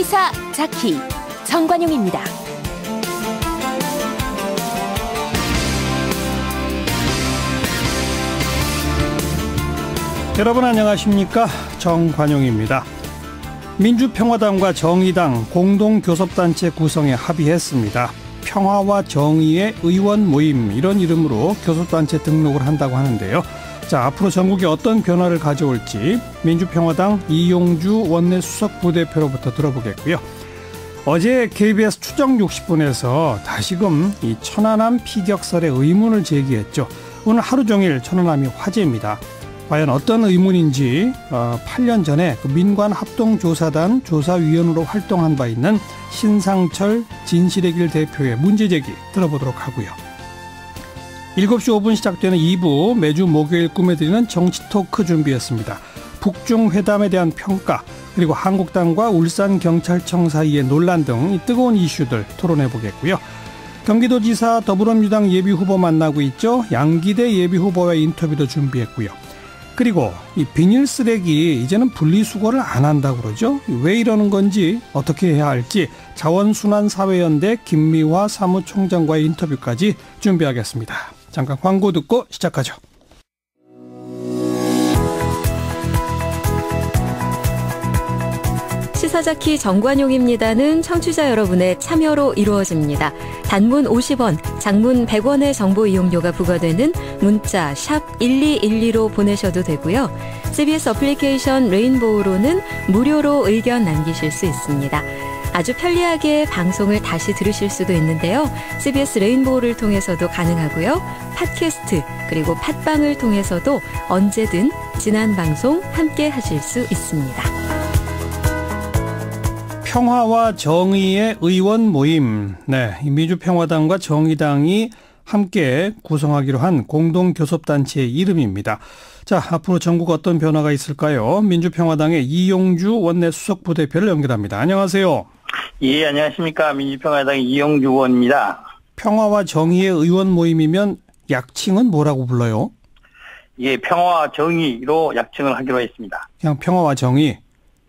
시사 자키 정관용입니다. 여러분 안녕하십니까? 정관용입니다. 민주평화당과 정의당 공동교섭단체 구성에 합의했습니다. 평화와 정의의 의원 모임, 이런 이름으로 교섭단체 등록을 한다고 하는데요. 자, 앞으로 전국에 어떤 변화를 가져올지 민주평화당 이용주 원내 수석 부대표로부터 들어보겠고요. 어제 KBS 추정 60분에서 다시금 이 천안함 피격설의 의문을 제기했죠. 오늘 하루 종일 천안함이 화제입니다. 과연 어떤 의문인지 8년 전에 그 민관합동조사단 조사위원으로 활동한 바 있는 신상철 진실의 길 대표의 문제제기 들어보도록 하고요. 7시 5분 시작되는 2부, 매주 목요일 꾸며드리는 정치 토크 준비했습니다. 북중 회담에 대한 평가, 그리고 한국당과 울산경찰청 사이의 논란 등 이 뜨거운 이슈들 토론해보겠고요. 경기도지사 더불어민주당 예비후보 만나고 있죠. 양기대 예비후보와의 인터뷰도 준비했고요. 그리고 이 비닐 쓰레기 이제는 분리수거를 안 한다고 그러죠. 왜 이러는 건지, 어떻게 해야 할지 자원순환사회연대 김미화 사무총장과의 인터뷰까지 준비하겠습니다. 잠깐 광고 듣고 시작하죠. 시사자키 정관용입니다는 청취자 여러분의 참여로 이루어집니다. 단문 50원, 장문 100원의 정보 이용료가 부과되는 문자 샵 1212로 보내셔도 되고요. CBS 어플리케이션 레인보우로는 무료로 의견 남기실 수 있습니다. 아주 편리하게 방송을 다시 들으실 수도 있는데요. CBS 레인보우를 통해서도 가능하고요. 팟캐스트 그리고 팟빵을 통해서도 언제든 지난 방송 함께 하실 수 있습니다. 평화와 정의의 의원 모임, 민주평화당과 정의당이 함께 구성하기로 한 공동교섭단체의 이름입니다. 자, 앞으로 전국 어떤 변화가 있을까요? 민주평화당의 이용주 원내 수석 부대표를 연결합니다. 안녕하세요. 예, 안녕하십니까. 민주평화당 이용주 의원입니다. 평화와 정의의 의원 모임이면 약칭은 뭐라고 불러요? 예, 평화와 정의로 약칭을 하기로 했습니다. 그냥 평화와 정의?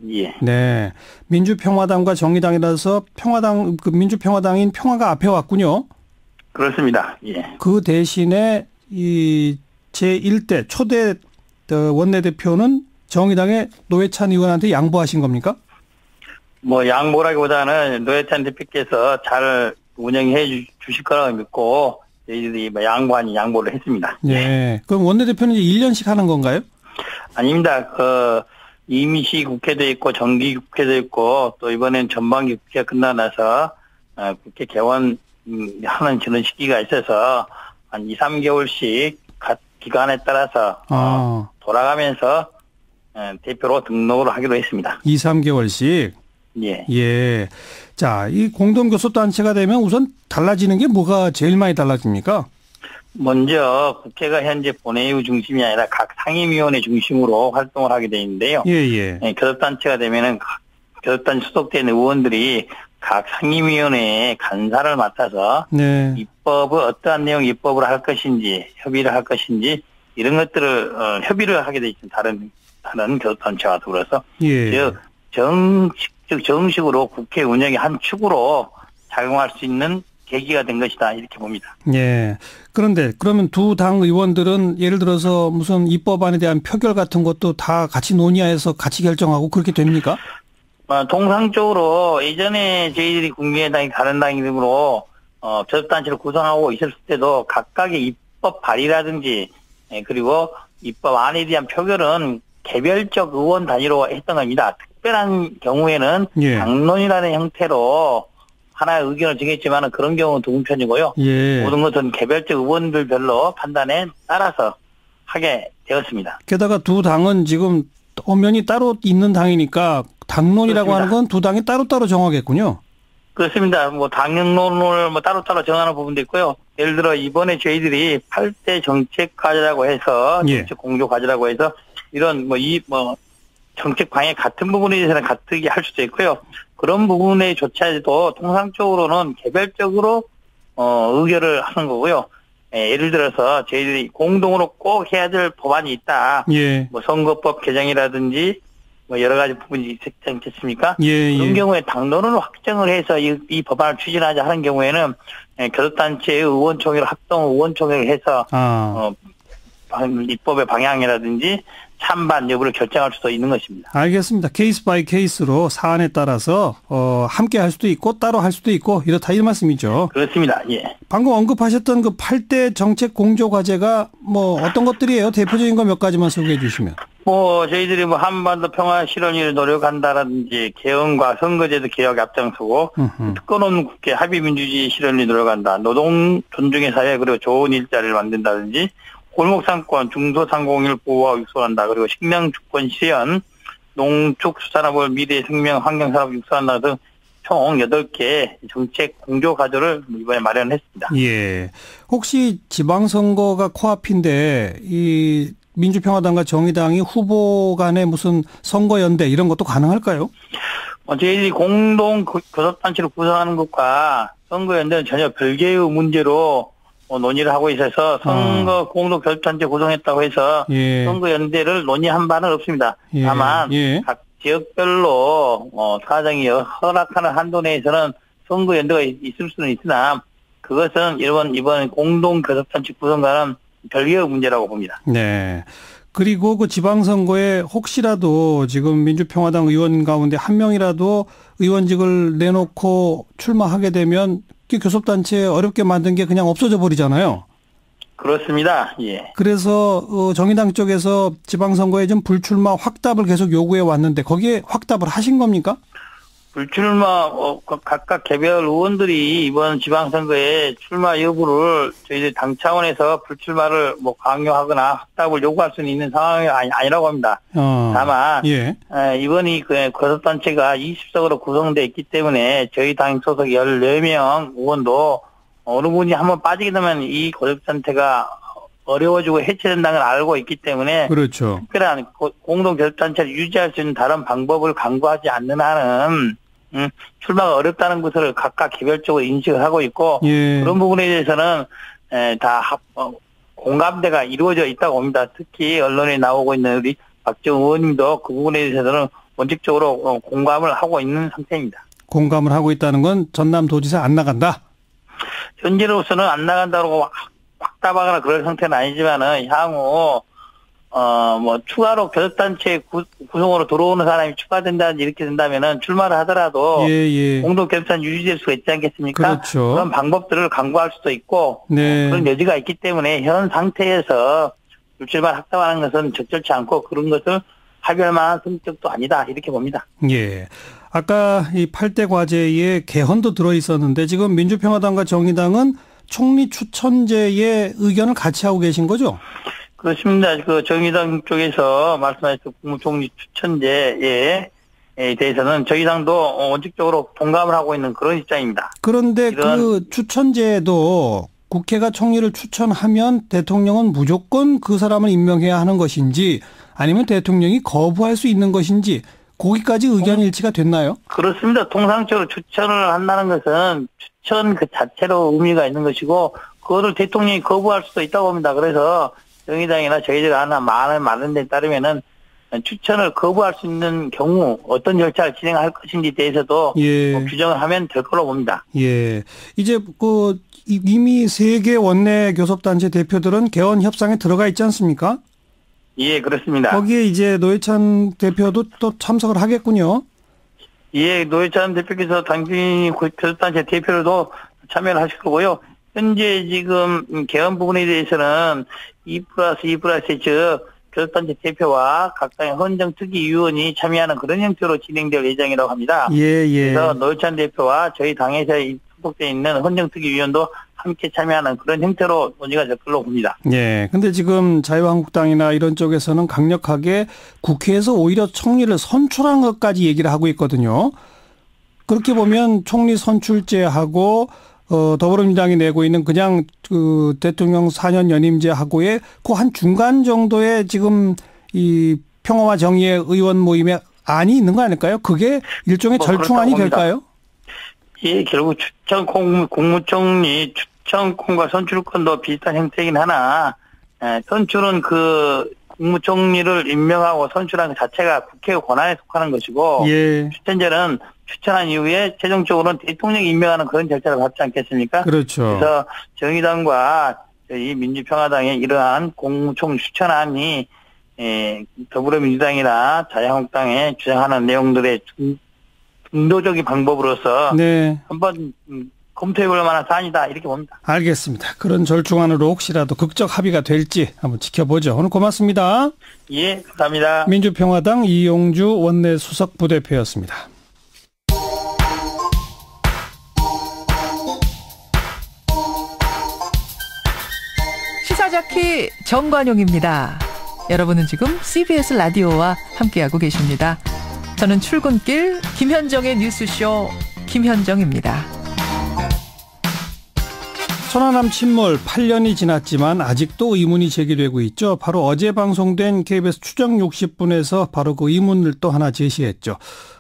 예. 네. 민주평화당과 정의당이라서 민주평화당인 평화가 앞에 왔군요. 그렇습니다. 예. 그 대신에 이 제1대 초대 원내대표는 정의당의 노회찬 의원한테 양보하신 겁니까? 뭐 양보라기보다는 노회찬 대표께서 잘 운영해 주실 거라고 믿고 저희들이 양보를 했습니다. 네. 그럼 원내대표는 이제 1년씩 하는 건가요? 아닙니다. 임시 국회도 있고 정기 국회도 있고 또 이번엔 전반기 국회가 끝나고 나서 국회 개원하는 그런 시기가 있어서 한 2, 3개월씩 각 기간에 따라서 돌아가면서 대표로 등록을 하기로 했습니다. 2, 3개월씩? 예. 예. 자, 이 공동교섭단체가 되면 우선 달라지는 게 뭐가 제일 많이 달라집니까? 먼저 국회가 현재 본회의 중심이 아니라 각 상임위원회 중심으로 활동을 하게 되어 있는데요. 예. 교섭단체가 되면은 교섭단체 소속된 의원들이 각 상임위원회에 간사를 맡아서 입법을 어떠한 내용 입법을 할 것인지 협의를 할 것인지 이런 것들을 협의를 하게 돼 있는 다른 교섭단체와 더불어서 정식으로 국회 운영의 한 축으로 작용할 수 있는 계기가 된 것이다 이렇게 봅니다. 예. 그런데 그러면 두 당 의원들은 예를 들어서 무슨 입법안에 대한 표결 같은 것도 다 같이 논의해서 같이 결정하고 그렇게 됩니까? 통상적으로 예전에 저희들이 국민의당이 다른 당 이름으로 교섭단체를 구성하고 있었을 때도 각각의 입법 발의라든지 그리고 입법안에 대한 표결은 개별적 의원 단위로 했던 겁니다. 특별한 경우에는 당론이라는 형태로 하나의 의견을 정했지만 그런 경우는 드문 편이고요. 모든 것은 개별적 의원들별로 판단에 따라서 하게 되었습니다. 게다가 두 당은 지금 엄연히 따로 있는 당이니까 당론이라고 하는 건 두 당이 따로따로 정하겠군요. 그렇습니다. 당론을 따로따로 정하는 부분도 있고요. 예를 들어 이번에 저희들이 8대 정책 과제라고 해서 정책 공조 과제라고 해서 이런 정책 방향 같은 부분에 대해서는 같게 할 수도 있고요. 그런 부분에 조차도 통상적으로는 개별적으로 의결을 하는 거고요. 예를 들어서 저희들이 공동으로 꼭 해야 될 법안이 있다. 선거법 개정이라든지 뭐 여러 가지 부분이 있지 않겠습니까? 예, 그런 예. 경우에 당론을 확정을 해서 이 법안을 추진하자 하는 경우에는 교섭단체의 의원총회를 합동 의원총회를 해서 입법의 방향이라든지 찬반 여부를 결정할 수도 있는 것입니다. 알겠습니다. 케이스 바이 케이스로 사안에 따라서 함께 할 수도 있고 따로 할 수도 있고 이렇다 이 말씀이죠. 그렇습니다. 예. 방금 언급하셨던 그 8대 정책 공조 과제가 뭐 어떤 것들이에요? 대표적인 거 몇 가지만 소개해 주시면. 저희들이 한반도 평화 실현을 노력한다라든지 개헌과 선거제도 개혁에 앞장서고 특권 없는 국회 합의 민주주의 실현을 노력한다. 노동 존중의 사회 그리고 좋은 일자리를 만든다든지 골목상권, 중소상공인을 보호하고 육성한다. 그리고 식량 주권 실현, 농축수산업을 미래의 생명 환경산업 육성한다 등 총 8개 정책 공조 과제를 이번에 마련했습니다. 예. 혹시 지방선거가 코앞인데 이 민주평화당과 정의당이 후보 간에 무슨 선거연대 이런 것도 가능할까요? 저희들이 공동 교섭단체를 구성하는 것과 선거연대는 전혀 별개의 문제로 논의를 하고 있어서 선거 공동 교섭단체 구성했다고 해서 예. 선거연대를 논의한 바는 없습니다. 예. 다만 예. 각 지역별로 사정이 허락하는 한도 내에서는 선거연대가 있을 수는 있으나 그것은 이번 공동 교섭단체 구성과는 별개의 문제라고 봅니다. 네. 그리고 그 지방선거에 혹시라도 지금 민주평화당 의원 가운데 한 명이라도 의원직을 내놓고 출마하게 되면 교섭단체 어렵게 만든 게 그냥 없어져 버리잖아요. 그렇습니다. 예. 그래서 정의당 쪽에서 지방선거에 좀 불출마 확답을 계속 요구해 왔는데 거기에 확답을 하신 겁니까? 불출마 각각 개별 의원들이 이번 지방선거에 출마 여부를 저희들 당 차원에서 불출마를 강요하거나 확답을 요구할 수는 있는 상황이 아니라고 합니다. 다만 예. 이번이 교섭단체가 20석으로 구성되어 있기 때문에 저희 당 소속 14명 의원도 어느 분이 한번 빠지게 되면 이 교섭단체가 어려워지고 해체된다는 걸 알고 있기 때문에 그렇죠. 특별한 공동 교섭단체를 유지할 수 있는 다른 방법을 강구하지 않는 한은 출마가 어렵다는 것을 각각 개별적으로 인식을 하고 있고 예. 그런 부분에 대해서는 다 공감대가 이루어져 있다고 봅니다. 특히 언론에 나오고 있는 우리 박지원 의원님도 그 부분에 대해서는 원칙적으로 공감을 하고 있는 상태입니다. 공감을 하고 있다는 건 전남도지사 안 나간다? 현재로서는 안 나간다고 확답하거나 그럴 상태는 아니지만은 향후 추가로 교섭단체 구성으로 들어오는 사람이 추가된다든지 이렇게 된다면은 출마를 하더라도 예. 공동 교섭단 유지될 수가 있지 않겠습니까? 그렇죠. 그런 방법들을 강구할 수도 있고 네. 그런 여지가 있기 때문에 현 상태에서 불출마 확답하는 것은 적절치 않고 그런 것을 합의할 만한 성격도 아니다 이렇게 봅니다. 예. 아까 이 8대 과제에 개헌도 들어 있었는데 지금 민주평화당과 정의당은 총리 추천제의 의견을 같이 하고 계신 거죠? 그렇습니다. 그 정의당 쪽에서 말씀하셨던 국무총리 추천제에 대해서는 저희 당도 원칙적으로 동감을 하고 있는 그런 입장입니다. 그런데 그 추천제도 국회가 총리를 추천하면 대통령은 무조건 그 사람을 임명해야 하는 것인지 아니면 대통령이 거부할 수 있는 것인지 거기까지 의견 일치가 됐나요? 그렇습니다. 통상적으로 추천을 한다는 것은 추천 그 자체로 의미가 있는 것이고 그거를 대통령이 거부할 수도 있다고 봅니다. 그래서 정의당이나 저희들 하나 많은 데 따르면은 추천을 거부할 수 있는 경우 어떤 절차를 진행할 것인지에 대해서도 예. 규정을 하면 될 거로 봅니다. 예. 이제 이미 3개 원내 교섭단체 대표들은 개헌 협상에 들어가 있지 않습니까? 예, 그렇습니다. 거기에 이제 노회찬 대표도 또 참석을 하겠군요. 예, 노회찬 대표께서 당연히 교섭단체 대표로도 참여를 하실 거고요. 현재 지금 개헌 부분에 대해서는 2+2+1 즉 교섭단체 대표와 각 당의 헌정특위위원이 참여하는 그런 형태로 진행될 예정이라고 합니다. 예. 그래서 노회찬 대표와 저희 당에서 소속되어 있는 헌정특위위원도 함께 참여하는 그런 형태로 논의가 될 걸로 봅니다. 예. 근데 지금 자유한국당이나 이런 쪽에서는 강력하게 국회에서 오히려 총리를 선출한 것까지 얘기를 하고 있거든요. 그렇게 보면 총리 선출제하고 더불어민주당이 내고 있는 그냥 그 대통령 4년 연임제하고의 그 한 중간 정도의 지금 이 평화와 정의의 의원 모임에 안이 있는 거 아닐까요? 그게 일종의 절충안이 될까요? 예, 결국 국무총리 추천권과 선출권도 비슷한 형태이긴 하나, 선출은 그 국무총리를 임명하고 선출하는 것 자체가 국회 권한에 속하는 것이고 예. 추천제는 추천한 이후에 최종적으로는 대통령이 임명하는 그런 절차를 밟지 않겠습니까? 그렇죠. 그래서 정의당과 저희 민주평화당의 이러한 국무총리 추천안이 더불어민주당이나 자유한국당에 주장하는 내용들의 중도적인 방법으로서 네. 한번 검토해볼 만한 사안이다 이렇게 봅니다. 알겠습니다. 그런 절충안으로 혹시라도 극적 합의가 될지 한번 지켜보죠. 오늘 고맙습니다. 예, 감사합니다. 민주평화당 이용주 원내 수석 부대표였습니다. 시사자키 정관용입니다. 여러분은 지금 CBS 라디오와 함께하고 계십니다. 저는 출근길 김현정의 뉴스쇼 김현정입니다. 천안함 침몰 8년이 지났지만 아직도 의문이 제기되고 있죠. 바로 어제 방송된 KBS 추정 60분에서 바로 그 의문을 또 하나 제시했죠.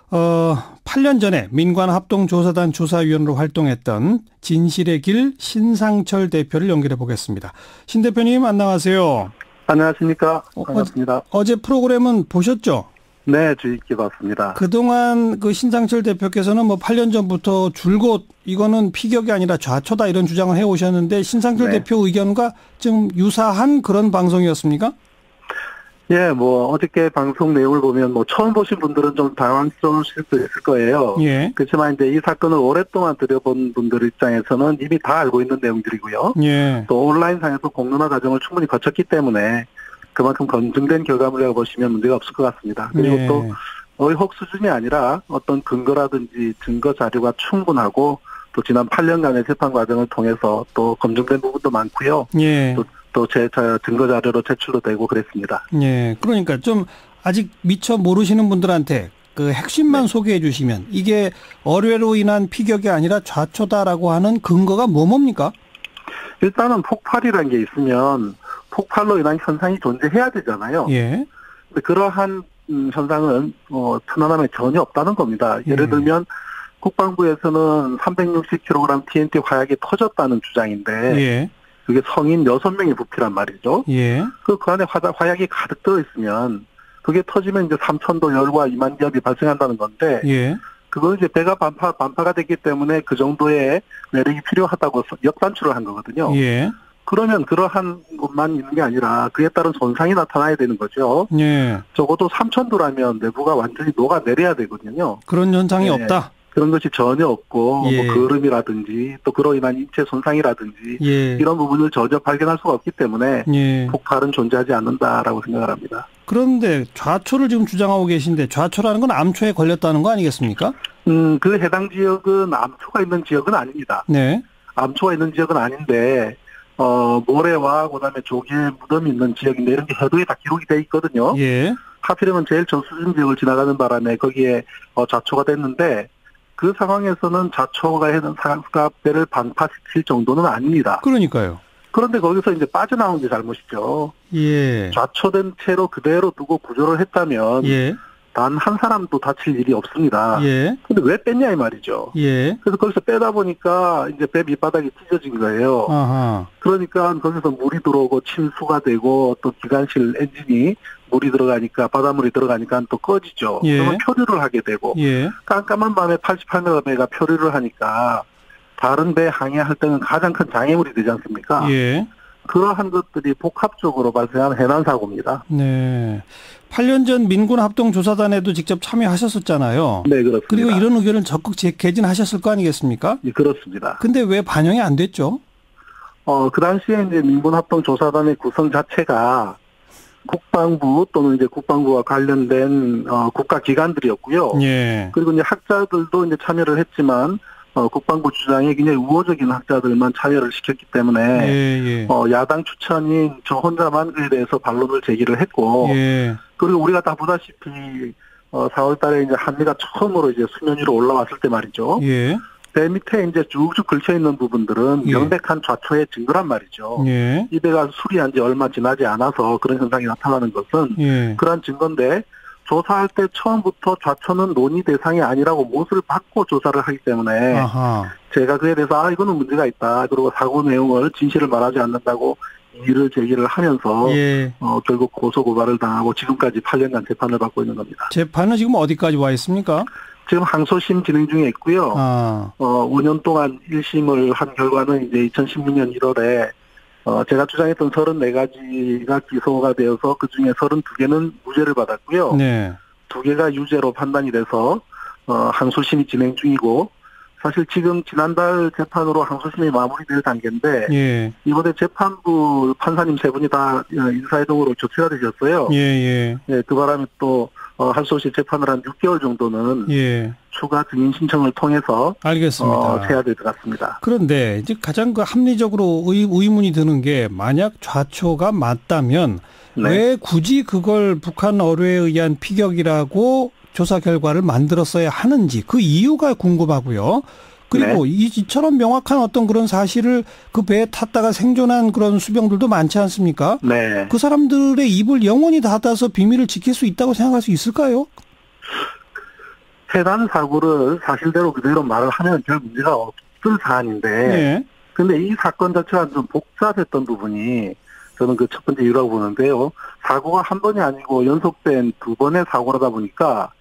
8년 전에 민관합동조사단 조사위원으로 활동했던 진실의 길 신상철 대표를 연결해 보겠습니다. 신 대표님 안녕하세요. 안녕하십니까. 반갑습니다. 어제 프로그램은 보셨죠? 네, 주의 깊게 봤습니다. 그동안 그 신상철 대표께서는 뭐 8년 전부터 줄곧 이거는 피격이 아니라 좌초다 이런 주장을 해오셨는데 신상철 네. 대표 의견과 좀 유사한 그런 방송이었습니까? 예, 어저께 방송 내용을 보면 처음 보신 분들은 좀 당황스러우실 수 있을 거예요. 예. 그렇지만 이제 이 사건을 오랫동안 들여본 분들 입장에서는 이미 다 알고 있는 내용들이고요. 예. 또 온라인상에서 공론화 과정을 충분히 거쳤기 때문에 그만큼 검증된 결과물이라고 보시면 문제가 없을 것 같습니다. 그리고 예. 또 의혹 수준이 아니라 어떤 근거라든지 증거 자료가 충분하고 또 지난 8년간의 재판 과정을 통해서 또 검증된 부분도 많고요. 예. 또 증거 자료로 제출도 되고 그랬습니다. 예. 그러니까 좀 아직 미처 모르시는 분들한테 그 핵심만 네. 소개해 주시면 이게 어뢰로 인한 피격이 아니라 좌초다라고 하는 근거가 뭡니까? 일단은 폭발이라는 게 있으면 폭발로 인한 현상이 존재해야 되잖아요. 예. 근데 그러한 현상은 천안함에 전혀 없다는 겁니다. 예를 들면 국방부에서는 360kg TNT 화약이 터졌다는 주장인데 예. 그게 성인 6명의 부피란 말이죠. 예. 그 안에 화약이 가득 들어있으면 그게 터지면 이제 3,000도 열과 2만 기압이 발생한다는 건데 예. 그건 이제 배가 반파가 됐기 때문에 그 정도의 내력이 필요하다고 역산출을 한 거거든요. 예. 그러면 그러한 것만 있는 게 아니라 그에 따른 손상이 나타나야 되는 거죠. 예. 적어도 3,000도라면 내부가 완전히 녹아내려야 되거든요. 그런 현상이 네. 없다. 그런 것이 전혀 없고 예. 거름이라든지 또 그로 인한 인체 손상이라든지 예. 이런 부분을 전혀 발견할 수가 없기 때문에 예. 폭발은 존재하지 않는다라고 생각을 합니다. 그런데 좌초를 지금 주장하고 계신데 좌초라는 건 암초에 걸렸다는 거 아니겠습니까? 그 해당 지역은 암초가 있는 지역은 아닙니다. 네. 암초가 있는 지역은 아닌데 모래와 그다음에 조개 무덤이 있는 지역인데 이런 게 해도에 다 기록이 돼 있거든요. 예. 하필이면 제일 저수진 지역을 지나가는 바람에 거기에 좌초가 됐는데 그 상황에서는 좌초가 해는 상가 배를 방파시킬 정도는 아닙니다. 그러니까요. 그런데 거기서 이제 빠져나온 게 잘못이죠. 예. 좌초된 채로 그대로 두고 구조를 했다면 예. 단 한 사람도 다칠 일이 없습니다. 예. 근데 왜 뺐냐 이 말이죠. 예. 그래서 거기서 빼다 보니까 이제 배 밑바닥이 찢어진 거예요. 아하. 그러니까 거기서 물이 들어오고 침수가 되고 또 기관실 엔진이 물이 들어가니까 바닷물이 들어가니까 또 꺼지죠. 예. 그러면 표류를 하게 되고 예. 깜깜한 밤에 88m 배가 표류를 하니까 다른 배 항해할 때는 가장 큰 장애물이 되지 않습니까? 예. 그러한 것들이 복합적으로 발생한 해난 사고입니다. 네. 8년 전 민군합동조사단에도 직접 참여하셨었잖아요. 네, 그렇습니다. 그리고 이런 의견을 적극 개진하셨을 거 아니겠습니까? 네, 그렇습니다. 근데 왜 반영이 안 됐죠? 그 당시에 이제 민군합동조사단의 구성 자체가 국방부 또는 이제 국방부와 관련된 국가기관들이었고요. 예. 그리고 이제 학자들도 이제 참여를 했지만 국방부 주장에 굉장히 우호적인 학자들만 참여를 시켰기 때문에 예. 야당 추천인 저 혼자만 그에 대해서 반론을 제기를 했고 예. 그리고 우리가 다 보다시피 4월달에 이제 한미가 처음으로 이제 수면 위로 올라왔을 때 말이죠. 예. 배 밑에 이제 쭉쭉 걸쳐 있는 부분들은 예. 명백한 좌초의 증거란 말이죠. 예. 이 배가 수리한 지 얼마 지나지 않아서 그런 현상이 나타나는 것은 예. 그러한 증거인데 조사할 때 처음부터 좌초는 논의 대상이 아니라고 못을 받고 조사를 하기 때문에 아하. 제가 그에 대해서 이거는 문제가 있다. 그리고 사고 내용을 진실을 말하지 않는다고 이의를 제기를 하면서 예. 결국 고소고발을 당하고 지금까지 8년간 재판을 받고 있는 겁니다. 재판은 지금 어디까지 와 있습니까? 지금 항소심 진행 중에 있고요. 5년 동안 1심을 한 결과는 이제 2016년 1월에 제가 주장했던 34가지가 기소가 되어서 그중에 32개는 무죄를 받았고요. 네. 2개가 유죄로 판단이 돼서 항소심이 진행 중이고 사실 지금 지난달 재판으로 항소심이 마무리될 단계인데 예. 이번에 재판부 판사님 3분이 다 인사이동으로 조치가 되셨어요. 예. 네, 그 바람에 또 항소심 재판을 한 6개월 정도는 예. 추가 증인 신청을 통해서 알겠습니다. 해야 될 것 같습니다. 그런데 이제 가장 합리적으로 의문이 드는 게 만약 좌초가 맞다면 네. 왜 굳이 그걸 북한 어뢰에 의한 피격이라고 조사 결과를 만들었어야 하는지 그 이유가 궁금하고요. 그리고 네. 이처럼 명확한 어떤 그런 사실을 그 배에 탔다가 생존한 그런 수병들도 많지 않습니까? 네. 그 사람들의 입을 영원히 닫아서 비밀을 지킬 수 있다고 생각할 수 있을까요? 해당 사고를 사실대로 그대로 말을 하면 별 문제가 없을 사안인데 네. 근데 이 사건 자체가 좀 복잡했던 부분이 저는 그 첫 번째 이유라고 보는데요. 사고가 한 번이 아니고 연속된 2번의 사고라다 보니까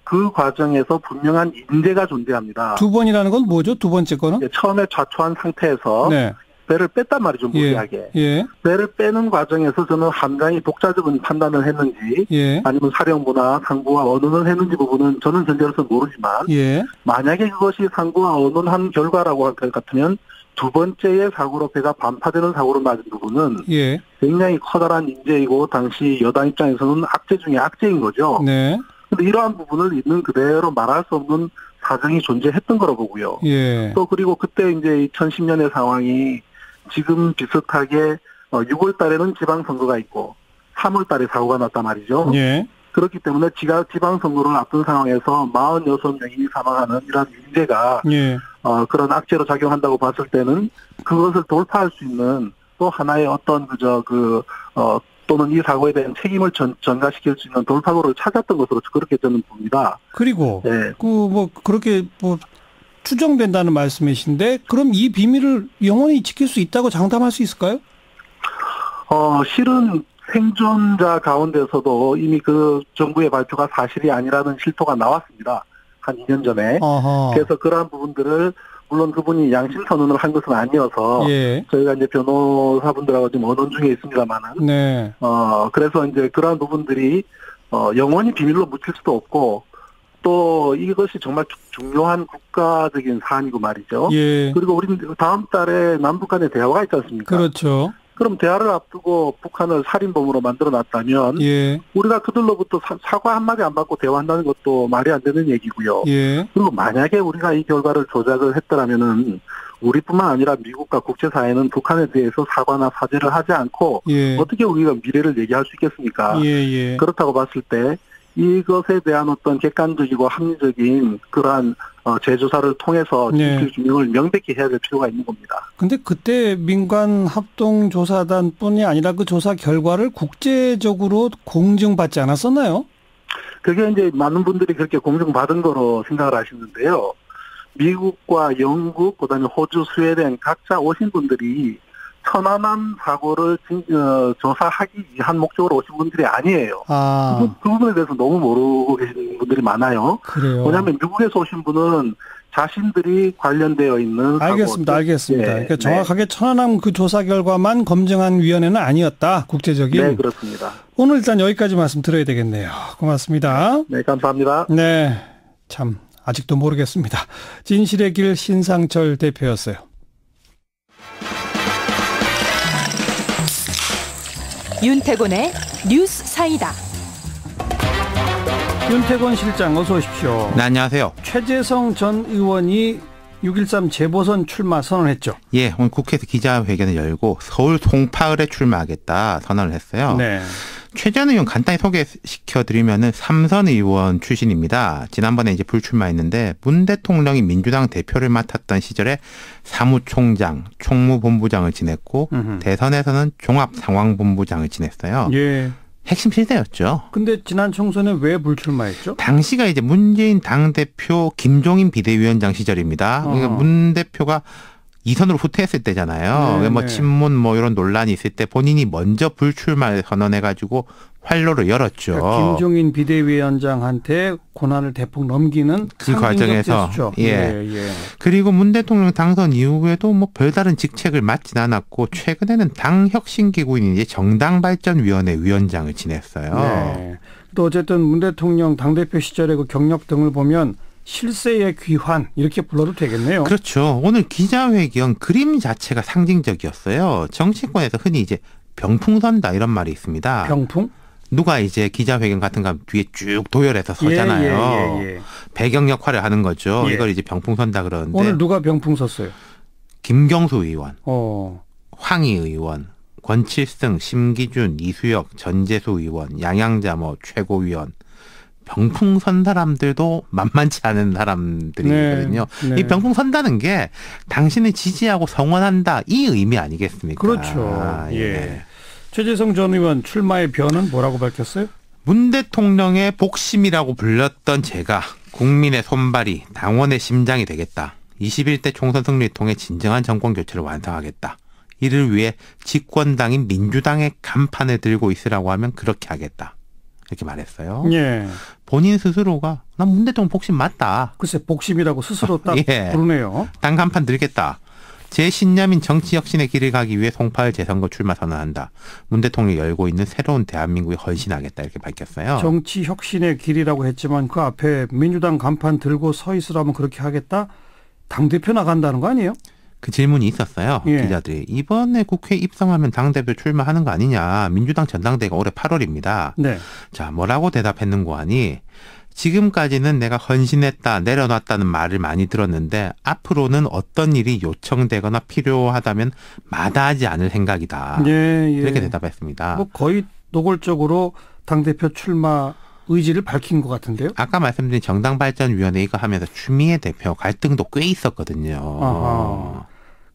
그 과정에서 분명한 인재가 존재합니다. 2번이라는 건 뭐죠? 두 번째 거는? 처음에 좌초한 상태에서 네. 배를 뺐단 말이죠. 무리하게. 예. 배를 빼는 과정에서 저는 함장이 독자적인 판단을 했는지 예. 아니면 사령부나 상부가 언론을 했는지 부분은 저는 현재로서 모르지만 예. 만약에 그것이 상부가 언론한 결과라고 할 것 같으면 두 번째의 사고로 배가 반파되는 사고로 맞은 부분은 예. 굉장히 커다란 인재이고 당시 여당 입장에서는 악재 중에 악재인 거죠. 네. 근데 이러한 부분을 있는 그대로 말할 수 없는 사정이 존재했던 거로 보고요. 예. 또 그리고 그때 이제 2010년의 상황이 지금 비슷하게 6월 달에는 지방선거가 있고 3월 달에 사고가 났단 말이죠. 예. 그렇기 때문에 지방선거를 앞둔 상황에서 46명이 사망하는 이런 문제가 예. 그런 악재로 작용한다고 봤을 때는 그것을 돌파할 수 있는 또 하나의 어떤 또는 이 사고에 대한 책임을 전가시킬 수 있는 돌파구를 찾았던 것으로 그렇게 저는 봅니다. 그리고 네. 그렇게 추정된다는 말씀이신데 그럼 이 비밀을 영원히 지킬 수 있다고 장담할 수 있을까요? 실은 생존자 가운데서도 이미 그 정부의 발표가 사실이 아니라는 실토가 나왔습니다. 한 2년 전에. 어허. 그래서 그러한 부분들을 물론 그분이 양심 선언을 한 것은 아니어서 예. 저희가 이제 변호사분들하고 지금 언론 중에 있습니다만은 네. 그래서 이제 그러한 부분들이 영원히 비밀로 묻힐 수도 없고 또 이것이 정말 중요한 국가적인 사안이고 말이죠. 예. 그리고 우리는 다음 달에 남북 간의 대화가 있지 않습니까? 그렇죠. 그럼 대화를 앞두고 북한을 살인범으로 만들어놨다면 예. 우리가 그들로부터 사과 한마디 안 받고 대화한다는 것도 말이 안 되는 얘기고요. 예. 그리고 만약에 우리가 이 결과를 조작을 했더라면은 우리뿐만 아니라 미국과 국제사회는 북한에 대해서 사과나 사죄를 하지 않고 예. 어떻게 우리가 미래를 얘기할 수 있겠습니까? 예. 그렇다고 봤을 때 이것에 대한 어떤 객관적이고 합리적인 그러한 재조사를 통해서 진실 규명을 명백히 해야 될 필요가 있는 겁니다. 근데 그때 민간 합동조사단뿐이 아니라 그 조사 결과를 국제적으로 공증받지 않았었나요? 그게 이제 많은 분들이 그렇게 공증받은 거로 생각을 하시는데요. 미국과 영국, 그다음에 호주, 스웨덴 각자 오신 분들이 천안함 사고를 조사하기 위한 목적으로 오신 분들이 아니에요. 그 부분에 대해서 너무 모르고 계시는 분들이 많아요. 그래요. 왜냐하면 미국에서 오신 분은 자신들이 관련되어 있는 알겠습니다. 그러니까 정확하게 천안함 그 조사 결과만 검증한 위원회는 아니었다. 국제적인. 네, 그렇습니다. 오늘 일단 여기까지 말씀 드려야 되겠네요. 고맙습니다. 네, 감사합니다. 네, 참 아직도 모르겠습니다. 진실의 길 신상철 대표였어요. 윤태곤의 뉴스 사이다. 윤태곤 실장 어서 오십시오. 네, 안녕하세요. 최재성 전 의원이 6.13 재보선 출마 선언했죠. 예, 오늘 국회에서 기자회견을 열고 서울 송파을에 출마하겠다 선언을 했어요. 네. 최 전 의원 간단히 소개시켜드리면은 삼선 의원 출신입니다. 지난번에 이제 불출마했는데 문 대통령이 민주당 대표를 맡았던 시절에 사무총장, 총무본부장을 지냈고 대선에서는 종합상황본부장을 지냈어요. 예. 핵심 실세였죠. 근데 지난 총선에 왜 불출마했죠? 당시가 이제 문재인 당대표 김종인 비대위원장 시절입니다. 그러니까 문 대표가 이선으로 후퇴했을 때잖아요. 네, 뭐 네. 친문 뭐 이런 논란이 있을 때 본인이 먼저 불출마를 선언해가지고 활로를 열었죠. 그러니까 김종인 비대위원장한테 권한을 대폭 넘기는 그 과정에서 제스처. 예. 그리고 문 대통령 당선 이후에도 뭐 별다른 직책을 맡진 않았고 최근에는 당 혁신 기구인 이제 정당발전위원회 위원장을 지냈어요. 네. 또 어쨌든 문 대통령 당대표 시절의 그 경력 등을 보면 실세의 귀환 이렇게 불러도 되겠네요. 그렇죠. 오늘 기자회견 그림 자체가 상징적이었어요. 정치권에서 흔히 이제 병풍 선다 이런 말이 있습니다. 병풍? 누가 이제 기자회견 같은 거 하면 뒤에 쭉 도열해서 서잖아요. 예. 배경 역할을 하는 거죠. 예. 이걸 이제 병풍 선다 그러는데 오늘 누가 병풍 섰어요? 김경수 의원, 어. 황희 의원, 권칠승, 심기준, 이수혁, 전재수 의원, 양양자 뭐 최고위원 병풍 선 사람들도 만만치 않은 사람들이거든요. 네. 이 병풍 선다는 게 당신을 지지하고 성원한다 이 의미 아니겠습니까? 그렇죠. 예. 최재성 전 의원 출마의 변은 뭐라고 밝혔어요? 문 대통령의 복심이라고 불렸던 제가 국민의 손발이 당원의 심장이 되겠다. 21대 총선 승리를 통해 진정한 정권 교체를 완성하겠다. 이를 위해 집권당인 민주당의 간판을 들고 있으라고 하면 그렇게 하겠다. 이렇게 말했어요. 예. 본인 스스로가 난 문 대통령 복심 맞다. 글쎄 복심이라고 스스로 딱 예. 부르네요. 땅 간판 들겠다. 제 신념인 정치 혁신의 길을 가기 위해 송파을 재선거 출마 선언한다. 문 대통령이 열고 있는 새로운 대한민국에 헌신하겠다 이렇게 밝혔어요. 정치 혁신의 길이라고 했지만 그 앞에 민주당 간판 들고 서 있으라면 그렇게 하겠다. 당대표 나간다는 거 아니에요? 그 질문이 있었어요. 예. 기자들이. 이번에 국회에 입성하면 당대표 출마하는 거 아니냐. 민주당 전당대회가 올해 8월입니다. 네. 자, 뭐라고 대답했는고 하니 지금까지는 내가 헌신했다, 내려놨다는 말을 많이 들었는데 앞으로는 어떤 일이 요청되거나 필요하다면 마다하지 않을 생각이다. 예. 이렇게 대답했습니다. 뭐 거의 노골적으로 당대표 출마 의지를 밝힌 것 같은데요. 아까 말씀드린 정당발전위원회 이거 하면서 추미애 대표 갈등도 꽤 있었거든요. 아하.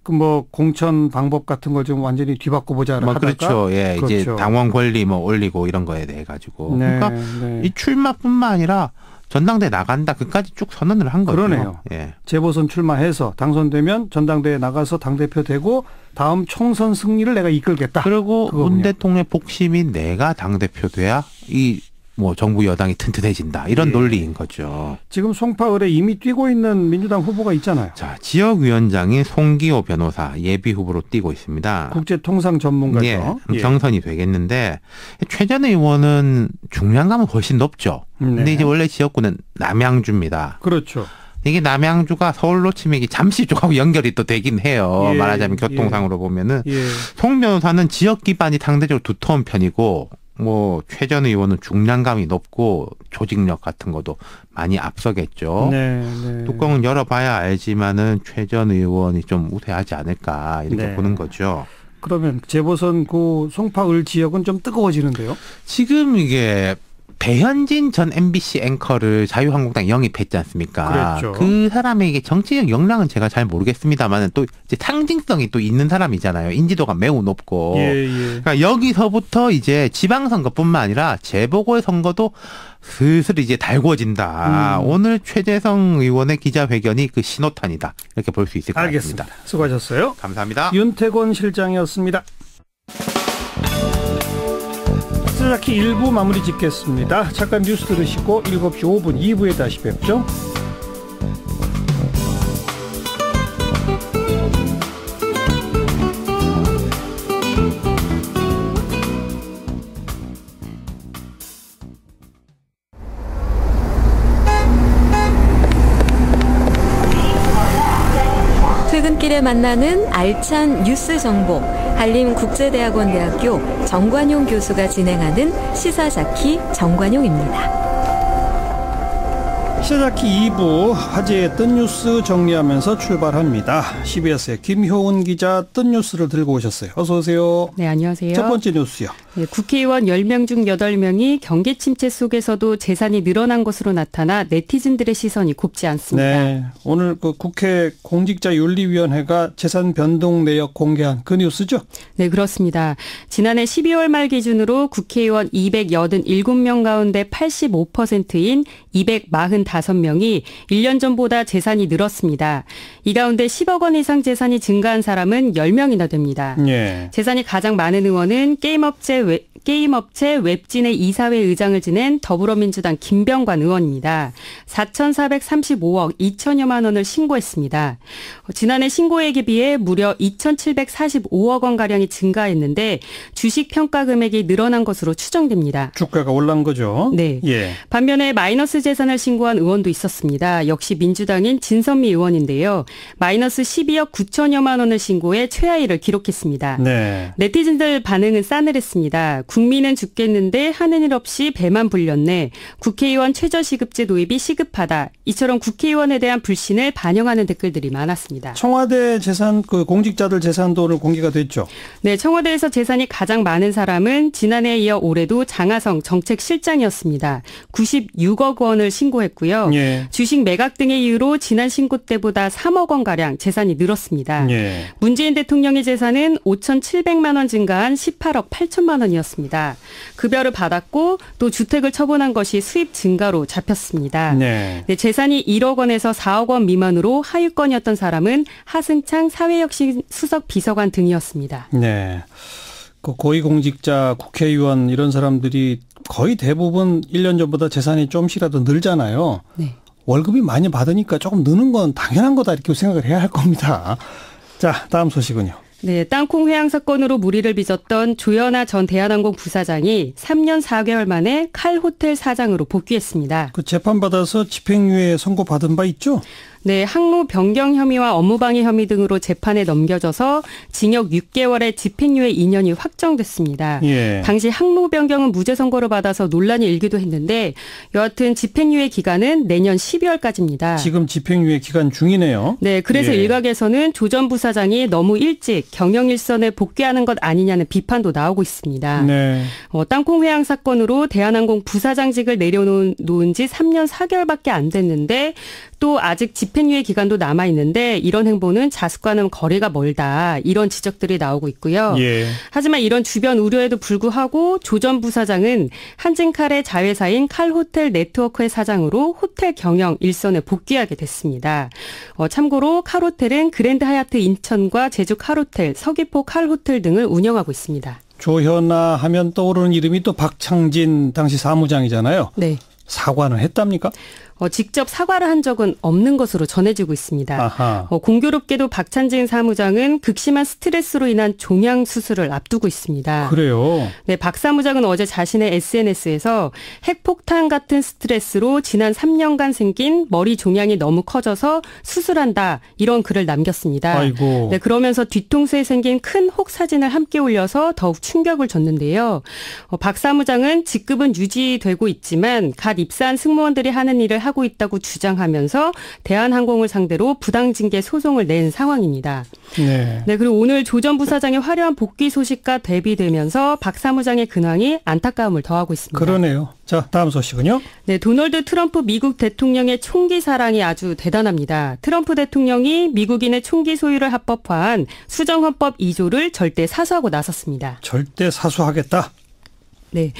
그 뭐 공천 방법 같은 걸 좀 완전히 뒤바꿔 보자 뭐 하다가 그렇죠. 예, 그렇죠. 이제 당원 권리 뭐 올리고 이런 거에 대해 가지고. 네, 그러니까 네. 이 출마뿐만 아니라 전당대 나간다 그까지 쭉 선언을 한 거죠. 그러네요. 예. 재보선 출마해서 당선되면 전당대회 나가서 당대표 되고 다음 총선 승리를 내가 이끌겠다. 그리고 그거군요. 문 대통령의 복심이 내가 당대표 돼야 이 뭐 정부 여당이 튼튼해진다. 이런 예. 논리인 거죠. 지금 송파을에 이미 뛰고 있는 민주당 후보가 있잖아요. 자, 지역위원장인 송기호 변호사 예비 후보로 뛰고 있습니다. 국제통상 전문가죠. 예, 경선이 되겠는데 최 전 의원은 중량감은 훨씬 높죠. 근데 네. 이제 원래 지역구는 남양주입니다. 그렇죠. 이게 남양주가 서울로 치면 이게 잠시 쪽하고 연결이 또 되긴 해요. 예, 말하자면 교통상으로 보면은 예. 송 변호사는 지역 기반이 상대적으로 두터운 편이고 뭐 최 전 의원은 중량감이 높고 조직력 같은 것도 많이 앞서겠죠. 네, 네. 뚜껑은 열어봐야 알지만은 최 전 의원이 좀 우세하지 않을까 이렇게 네. 보는 거죠. 그러면 재보선 그 송파을 지역은 좀 뜨거워지는데요. 지금 이게 배현진 전 MBC 앵커를 자유한국당 영입했지 않습니까? 그랬죠. 그 사람의 이게 정치적 역량은 제가 잘 모르겠습니다만 또 이제 상징성이 또 있는 사람이잖아요. 인지도가 매우 높고. 예. 그러니까 여기서부터 이제 지방선거뿐만 아니라 재보궐선거도 슬슬 이제 달궈진다. 오늘 최재성 의원의 기자회견이 그 신호탄이다. 이렇게 볼 수 있을 것 알겠습니다. 같습니다. 수고하셨어요. 감사합니다. 윤태곤 실장이었습니다. 시작히 1부 마무리 짓겠습니다. 잠깐 뉴스 들으시고 7시 5분 2부에 다시 뵙죠. 퇴근길에 만나는 알찬 뉴스 정보, 한림국제대학원대학교 정관용 교수가 진행하는 시사자키 정관용입니다. 시사자키 2부 화제의 뜬 뉴스 정리하면서 출발합니다. CBS의 김효은 기자 뜬 뉴스를 들고 오셨어요. 어서 오세요. 네, 안녕하세요. 첫 번째 뉴스요. 네, 국회의원 10명 중 8명이 경계 침체 속에서도 재산이 늘어난 것으로 나타나 네티즌들의 시선이 곱지 않습니다. 네, 오늘 그 국회 공직자윤리위원회가 재산 변동 내역 공개한 그 뉴스죠? 네, 그렇습니다. 지난해 12월 말 기준으로 국회의원 287명 가운데 85%인 245 15명이 1년 전보다 재산이 늘었습니다. 이 가운데 10억 원 이상 재산이 증가한 사람은 10명이나 됩니다. 예. 재산이 가장 많은 의원은 게임업체 웹진의 이사회 의장을 지낸 더불어민주당 김병관 의원입니다. 4,435억 2천여만 원을 신고했습니다. 지난해 신고액에 비해 무려 2,745억 원가량이 증가했는데 주식 평가 금액이 늘어난 것으로 추정됩니다. 주가가 올란 거죠? 네. 예. 반면에 마이너스 재산을 신고한 의원도 있었습니다. 역시 민주당인 진선미 의원인데요. 마이너스 12억 9천여만 원을 신고해 최하위를 기록했습니다. 네. 네티즌들 반응은 싸늘했습니다. 국민은 죽겠는데 하는 일 없이 배만 불렸네. 국회의원 최저시급제 도입이 시급하다. 이처럼 국회의원에 대한 불신을 반영하는 댓글들이 많았습니다. 청와대 재산, 공직자들 재산도 오늘 공개가 됐죠? 네, 청와대에서 재산이 가장 많은 사람은 지난해에 이어 올해도 장하성 정책실장이었습니다. 96억 원을 신고했고요. 예. 주식 매각 등의 이유로 지난 신고 때보다 3억 원가량 재산이 늘었습니다. 예. 문재인 대통령의 재산은 5,700만 원 증가한 18억 8천만 원이었습니다. 급여를 받았고 또 주택을 처분한 것이 수입 증가로 잡혔습니다. 네. 네, 재산이 1억 원에서 4억 원 미만으로 하위권이었던 사람은 하승창 사회혁신 수석 비서관 등이었습니다. 네. 고위공직자, 국회의원 이런 사람들이 거의 대부분 1년 전보다 재산이 좀씩이라도 늘잖아요. 네. 월급이 많이 받으니까 조금 느는 건 당연한 거다 이렇게 생각을 해야 할 겁니다. 자, 다음 소식은요. 네, 땅콩 회항 사건으로 물의를 빚었던 조현아 전 대한항공 부사장이 3년 4개월 만에 칼 호텔 사장으로 복귀했습니다. 그 재판받아서 집행유예 선고받은 바 있죠? 네, 항로 변경 혐의와 업무방해 혐의 등으로 재판에 넘겨져서 징역 6개월에 집행유예 2년이 확정됐습니다. 예. 당시 항로 변경은 무죄 선고를 받아서 논란이 일기도 했는데 여하튼 집행유예 기간은 내년 12월까지입니다. 지금 집행유예 기간 중이네요. 네, 그래서 예. 일각에서는 조 전 부사장이 너무 일찍 경영 일선에 복귀하는 것 아니냐는 비판도 나오고 있습니다. 네. 땅콩 회항 사건으로 대한항공 부사장직을 내려놓은 지 3년 4개월밖에 안 됐는데 또 아직 집행유예 기간도 남아있는데 이런 행보는 자숙과는 거리가 멀다. 이런 지적들이 나오고 있고요. 예. 하지만 이런 주변 우려에도 불구하고 조 전 부사장은 한진칼의 자회사인 칼호텔 네트워크의 사장으로 호텔 경영 일선에 복귀하게 됐습니다. 참고로 칼호텔은 그랜드 하얏트 인천과 제주 칼호텔, 서귀포 칼호텔 등을 운영하고 있습니다. 조현아 하면 떠오르는 이름이 또 박창진 당시 사무장이잖아요. 네. 사과는 했답니까? 직접 사과를 한 적은 없는 것으로 전해지고 있습니다. 아하. 공교롭게도 박찬진 사무장은 극심한 스트레스로 인한 종양 수술을 앞두고 있습니다. 그래요? 네, 박 사무장은 어제 자신의 SNS에서 핵폭탄 같은 스트레스로 지난 3년간 생긴 머리 종양이 너무 커져서 수술한다 이런 글을 남겼습니다. 아이고. 네, 그러면서 뒤통수에 생긴 큰 혹 사진을 함께 올려서 더욱 충격을 줬는데요. 박 사무장은 직급은 유지되고 있지만 갓 입사한 승무원들이 하는 일을 하고 있다고 주장하면서 대한항공을 상대로 부당징계 소송을 낸 상황입니다. 네. 네, 그리고 오늘 조 전 부사장의 화려한 복귀 소식과 대비되면서 박 사무장의 근황이 안타까움을 더하고 있습니다. 그러네요. 자, 다음 소식은요? 네, 도널드 트럼프 미국 대통령의 총기 사랑이 아주 대단합니다. 트럼프 대통령이 미국인의 총기 소유를 합법화한 수정헌법 2조를 절대 사수하고 나섰습니다. 절대 사수하겠다. 네.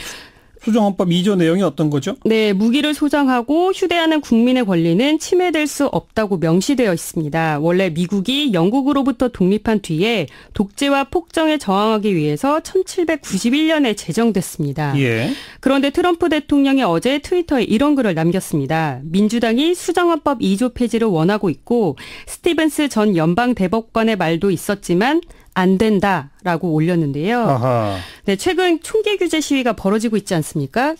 수정헌법 2조 내용이 어떤 거죠? 네, 무기를 소장하고 휴대하는 국민의 권리는 침해될 수 없다고 명시되어 있습니다. 원래 미국이 영국으로부터 독립한 뒤에 독재와 폭정에 저항하기 위해서 1791년에 제정됐습니다. 예. 그런데 트럼프 대통령이 어제 트위터에 이런 글을 남겼습니다. 민주당이 수정헌법 2조 폐지를 원하고 있고 스티븐스 전 연방대법관의 말도 있었지만 안 된다라고 올렸는데요. 아하. 네, 최근 총기 규제 시위가 벌어지고 있지 않습니까?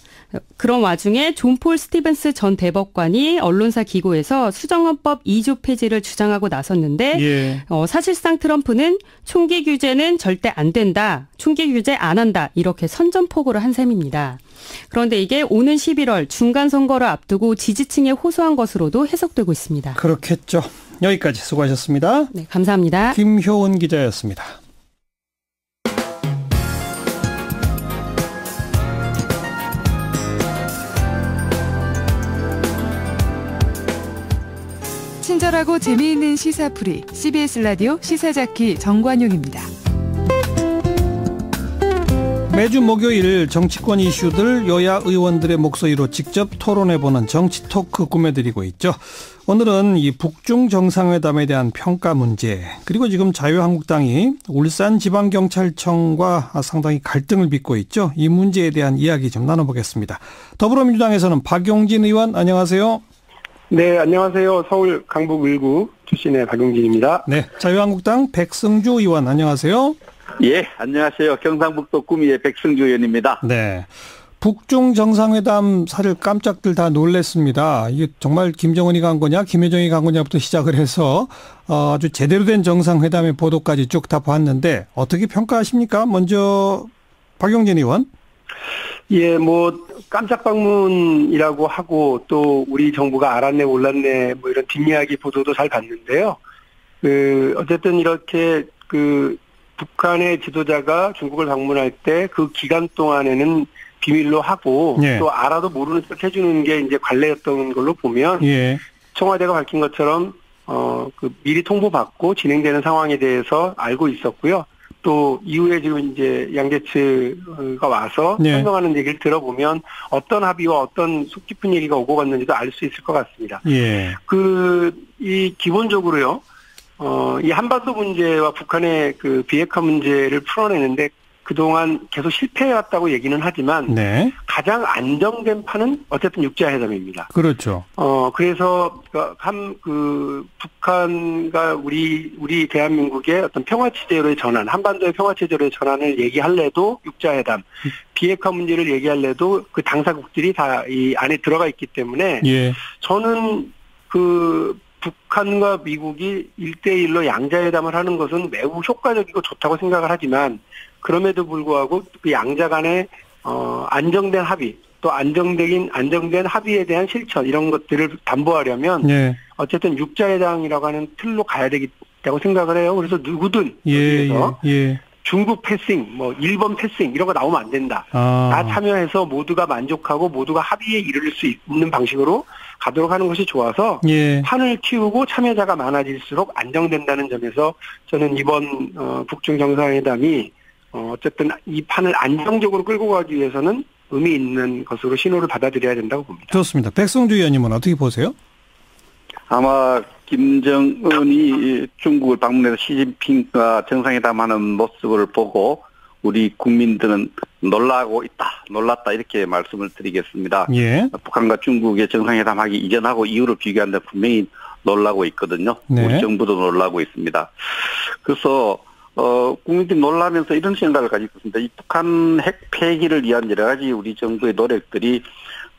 그런 와중에 존 폴 스티븐스 전 대법관이 언론사 기고에서 수정헌법 2조 폐지를 주장하고 나섰는데 예. 사실상 트럼프는 총기 규제는 절대 안 된다. 총기 규제 안 한다. 이렇게 선전포고를 한 셈입니다. 그런데 이게 오는 11월 중간선거를 앞두고 지지층에 호소한 것으로도 해석되고 있습니다. 그렇겠죠. 여기까지 수고하셨습니다. 네, 감사합니다. 김효은 기자였습니다. 친절하고 재미있는 시사풀이 CBS 라디오 시사자키 정관용입니다. 매주 목요일 정치권 이슈들 여야 의원들의 목소리로 직접 토론해보는 정치 토크 꾸며드리고 있죠. 오늘은 이 북중 정상회담에 대한 평가 문제, 그리고 지금 자유한국당이 울산지방경찰청과 상당히 갈등을 빚고 있죠. 이 문제에 대한 이야기 좀 나눠보겠습니다. 더불어민주당에서는 박용진 의원, 안녕하세요. 네, 안녕하세요. 서울 강북 1구 출신의 박용진입니다. 네, 자유한국당 백승주 의원, 안녕하세요. 예, 안녕하세요. 경상북도 구미의 백승주 의원입니다. 네. 북중 정상회담 사실 깜짝들 다 놀랬습니다. 이게 정말 김정은이 간 거냐, 김여정이 간 거냐부터 시작을 해서 아주 제대로 된 정상회담의 보도까지 쭉 다 봤는데 어떻게 평가하십니까? 먼저 박용진 의원. 예, 깜짝 방문이라고 하고 또 우리 정부가 알았네 몰랐네 이런 뒷이야기 보도도 잘 봤는데요. 어쨌든 이렇게 북한의 지도자가 중국을 방문할 때 그 기간 동안에는 비밀로 하고 예. 또 알아도 모르는 척 해주는 게 이제 관례였던 걸로 보면 예. 청와대가 밝힌 것처럼 미리 통보받고 진행되는 상황에 대해서 알고 있었고요. 또 이후에 지금 이제 양재츠가 와서 예. 설명하는 얘기를 들어보면 어떤 합의와 어떤 속 깊은 얘기가 오고 갔는지도 알 수 있을 것 같습니다. 예. 이 기본적으로요. 이 한반도 문제와 북한의 비핵화 문제를 풀어내는데 그동안 계속 실패해왔다고 얘기는 하지만 네. 가장 안정된 판은 어쨌든 육자회담입니다. 그렇죠. 그래서 북한과 우리 대한민국의 어떤 평화체제로의 전환, 한반도의 평화체제로의 전환을 얘기할래도 육자회담, 비핵화 문제를 얘기할래도 그 당사국들이 다 이 안에 들어가 있기 때문에 예. 저는 북한과 미국이 1대1로 양자회담을 하는 것은 매우 효과적이고 좋다고 생각을 하지만 그럼에도 불구하고 그 양자 간의 안정된 합의 또 안정된 합의에 대한 실천 이런 것들을 담보하려면 예. 어쨌든 육자회담이라고 하는 틀로 가야 되겠다고 생각을 해요. 그래서 누구든 여기에서 중국 패싱, 일본 패싱 이런 거 나오면 안 된다. 다 참여해서 모두가 만족하고 모두가 합의에 이를 수 있는 방식으로 가도록 하는 것이 좋아서 예. 판을 키우고 참여자가 많아질수록 안정된다는 점에서 저는 이번 북중 정상회담이 어쨌든 이 판을 안정적으로 끌고 가기 위해서는 의미 있는 것으로 신호를 받아들여야 된다고 봅니다. 좋습니다. 백성주 의원님은 어떻게 보세요? 아마 김정은이 중국을 방문해서 시진핑과 정상회담하는 모습을 보고 우리 국민들은 놀랐다 이렇게 말씀을 드리겠습니다. 예. 북한과 중국의 정상회담하기 이전하고 이후를 비교한다 분명히 놀라고 있거든요. 네. 우리 정부도 놀라고 있습니다. 그래서 국민들이 놀라면서 이런 생각을 가지고 있습니다. 이 북한 핵 폐기를 위한 여러 가지 우리 정부의 노력들이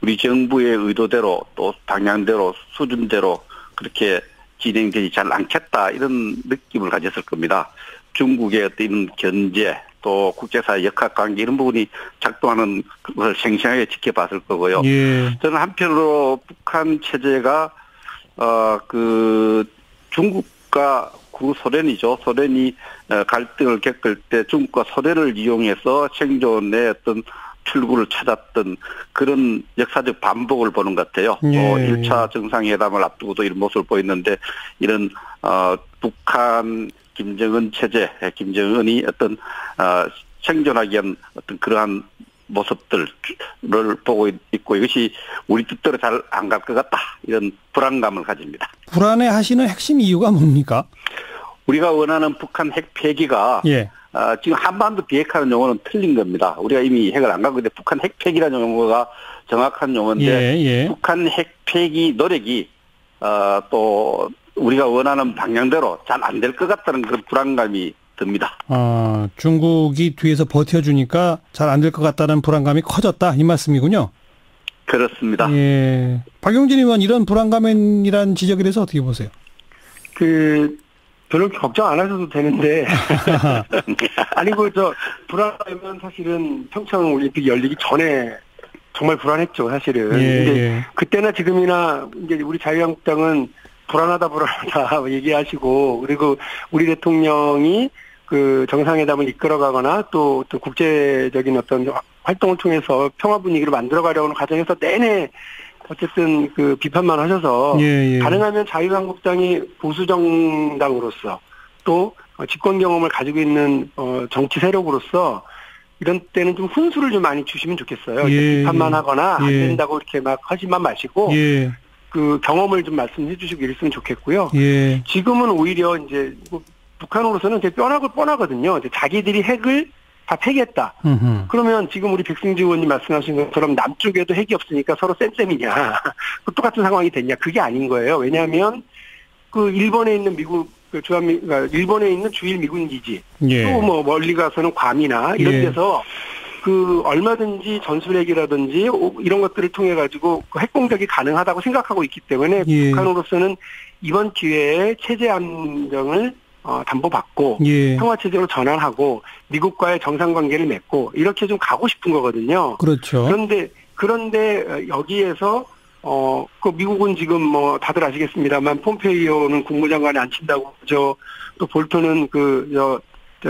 우리 정부의 의도대로 또 방향대로 수준대로 그렇게 진행되지 잘 않겠다 이런 느낌을 가졌을 겁니다. 중국의 어떤 이런 견제 또 국제사회 역학관계 이런 부분이 작동하는 것을 생생하게 지켜봤을 거고요. 예. 저는 한편으로 북한 체제가 중국과 구소련이죠. 소련이 갈등을 겪을 때 중국과 소련을 이용해서 생존의 어떤 출구를 찾았던 그런 역사적 반복을 보는 것 같아요. 예. 1차 정상회담을 앞두고도 이런 모습을 보였는데 이런 북한 김정은 체제, 김정은이 어떤 생존하기 위한 어떤 그러한 모습들을 보고 있고 이것이 우리 뜻대로 잘 안 갈 것 같다. 이런 불안감을 가집니다. 불안해하시는 핵심 이유가 뭡니까? 우리가 원하는 북한 핵 폐기가 예. 지금 한반도 비핵화는 용어는 틀린 겁니다. 우리가 이미 핵을 안 갖고 있는데 북한 핵 폐기라는 용어가 정확한 용어인데 예. 북한 핵 폐기 노력이 또 우리가 원하는 방향대로 잘 안 될 것 같다는 그런 불안감이 듭니다. 중국이 뒤에서 버텨주니까 잘 안 될 것 같다는 불안감이 커졌다 이 말씀이군요. 그렇습니다. 예. 박용진 의원 이런 불안감이란 지적에 대해서 어떻게 보세요? 별로 걱정 안 하셔도 되는데 아니고 불안하면 사실은 평창 올림픽 열리기 전에 정말 불안했죠 사실은. 근데 그때나 지금이나 이제 우리 자유한국당은 불안하다 얘기하시고 그리고 우리 대통령이 정상회담을 이끌어가거나 또 국제적인 어떤 활동을 통해서 평화 분위기를 만들어가려는 과정에서 내내 어쨌든 비판만 하셔서 가능하면 자유한국당이 보수 정당으로서 또 집권 경험을 가지고 있는 정치 세력으로서 이런 때는 좀 훈수를 좀 많이 주시면 좋겠어요. 예. 비판만 하거나 안 예. 된다고 이렇게 막 하지만 마시고 예. 그 경험을 좀 말씀해 주시고 이랬으면 좋겠고요. 예. 지금은 오히려 이제 뭐 북한으로서는 되게 뻔하거든요. 이제 자기들이 핵을 다 폐기했다. 그러면 지금 우리 백승주 의원님 말씀하신 것처럼 남쪽에도 핵이 없으니까 서로 쌤쌤이냐. 똑같은 상황이 됐냐. 그게 아닌 거예요. 왜냐하면 그 일본에 있는 미국 그러니까 일본에 있는 주일 미군 기지 예. 또 뭐 멀리 가서는 괌이나 이런 예. 데서 그 얼마든지 전술핵이라든지 이런 것들을 통해 가지고 그 핵 공격이 가능하다고 생각하고 있기 때문에 예. 북한으로서는 이번 기회에 체제 안정을 담보받고 예. 평화체제로 전환하고 미국과의 정상관계를 맺고 이렇게 좀 가고 싶은 거거든요. 그렇죠. 그런데 여기에서 그 미국은 지금 뭐 다들 아시겠습니다만 폼페이오는 국무장관에 앉힌다고 그러죠. 또 볼턴은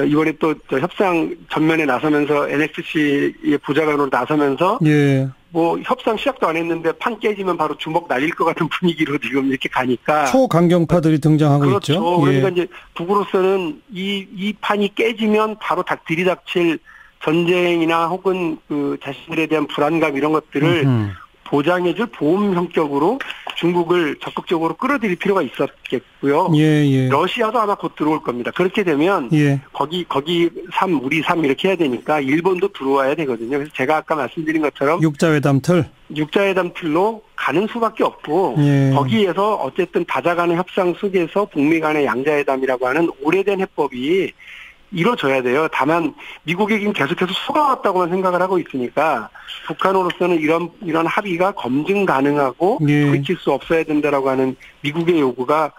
이번에 또 협상 전면에 나서면서 NSC의 부장관으로 나서면서 예. 뭐 협상 시작도 안 했는데 판 깨지면 바로 주먹 날릴 것 같은 분위기로 지금 이렇게 가니까 초강경파들이 등장하고 그렇죠. 있죠. 그러니까 예. 이제 북으로서는 이 판이 깨지면 바로 들이닥칠 전쟁이나 혹은 그 자신들에 대한 불안감 이런 것들을 보장해줄 보험 형격으로 중국을 적극적으로 끌어들일 필요가 있었겠고요. 예. 러시아도 아마 곧 들어올 겁니다. 그렇게 되면 예. 거기 3, 우리 3 이렇게 해야 되니까 일본도 들어와야 되거든요. 그래서 제가 아까 말씀드린 것처럼 육자회담 틀로 가는 수밖에 없고 예. 거기에서 어쨌든 다자간의 협상 속에서 북미 간의 양자회담이라고 하는 오래된 해법이 이루어져야 돼요. 다만 미국에겐 계속해서 속아왔다고만 생각을 하고 있으니까 북한으로서는 이런 합의가 검증 가능하고 예. 돌이킬 수 없어야 된다라고 하는 미국의 요구가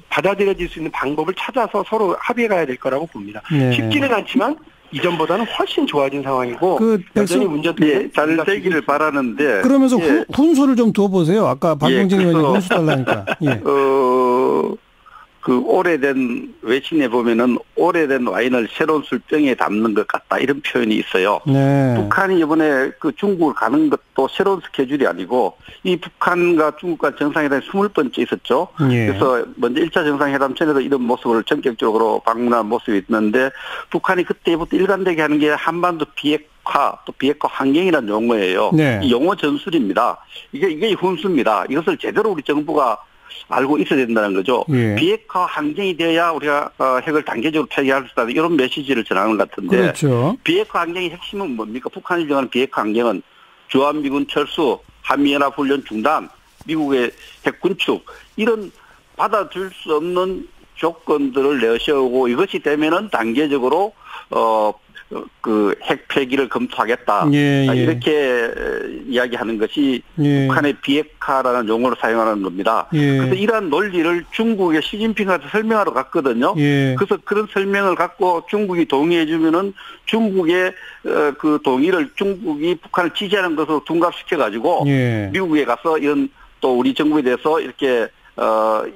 받아들여질 수 있는 방법을 찾아서 서로 합의해 가야 될 거라고 봅니다. 네. 쉽지는 않지만 이전보다는 훨씬 좋아진 상황이고 여전히 문제는 잘 되기를 바라는데 그러면서 훈수를 좀 둬보세요. 아까 박용진 의원이 훈수 달라니까. 예. 그 오래된 외신에 보면은 오래된 와인을 새로운 술병에 담는 것 같다 이런 표현이 있어요. 네. 북한이 이번에 그 중국을 가는 것도 새로운 스케줄이 아니고 이 북한과 중국과 정상회담이 20번째 있었죠. 예. 그래서 먼저 1차 정상회담 전에도 이런 모습을 전격적으로 방문한 모습이 있는데 북한이 그때부터 일관되게 하는 게 한반도 비핵화 또 비핵화 환경이라는 용어예요. 네. 이 용어 전술입니다. 이게 훈수입니다. 이것을 제대로 우리 정부가 알고 있어야 된다는 거죠. 예. 비핵화 환경이 되어야 우리가 핵을 단계적으로 폐기할 수 있다. 이런 메시지를 전하는 것 같은데 그렇죠. 비핵화 환경의 핵심은 뭡니까? 북한이 정하는 비핵화 환경은 주한미군 철수, 한미연합훈련 중단, 미국의 핵 군축 이런 받아줄 수 없는 조건들을 내세우고 이것이 되면은 단계적으로 그 핵 폐기를 검토하겠다. 예. 이렇게 이야기하는 것이 예. 북한의 비핵화라는 용어를 사용하는 겁니다. 예. 그래서 이러한 논리를 중국의 시진핑한테 설명하러 갔거든요. 예. 그래서 그런 설명을 갖고 중국이 동의해 주면은 중국의 그 동의를 중국이 북한을 지지하는 것으로 둔갑시켜 가지고 예. 미국에 가서 이런 또 우리 정부에 대해서 이렇게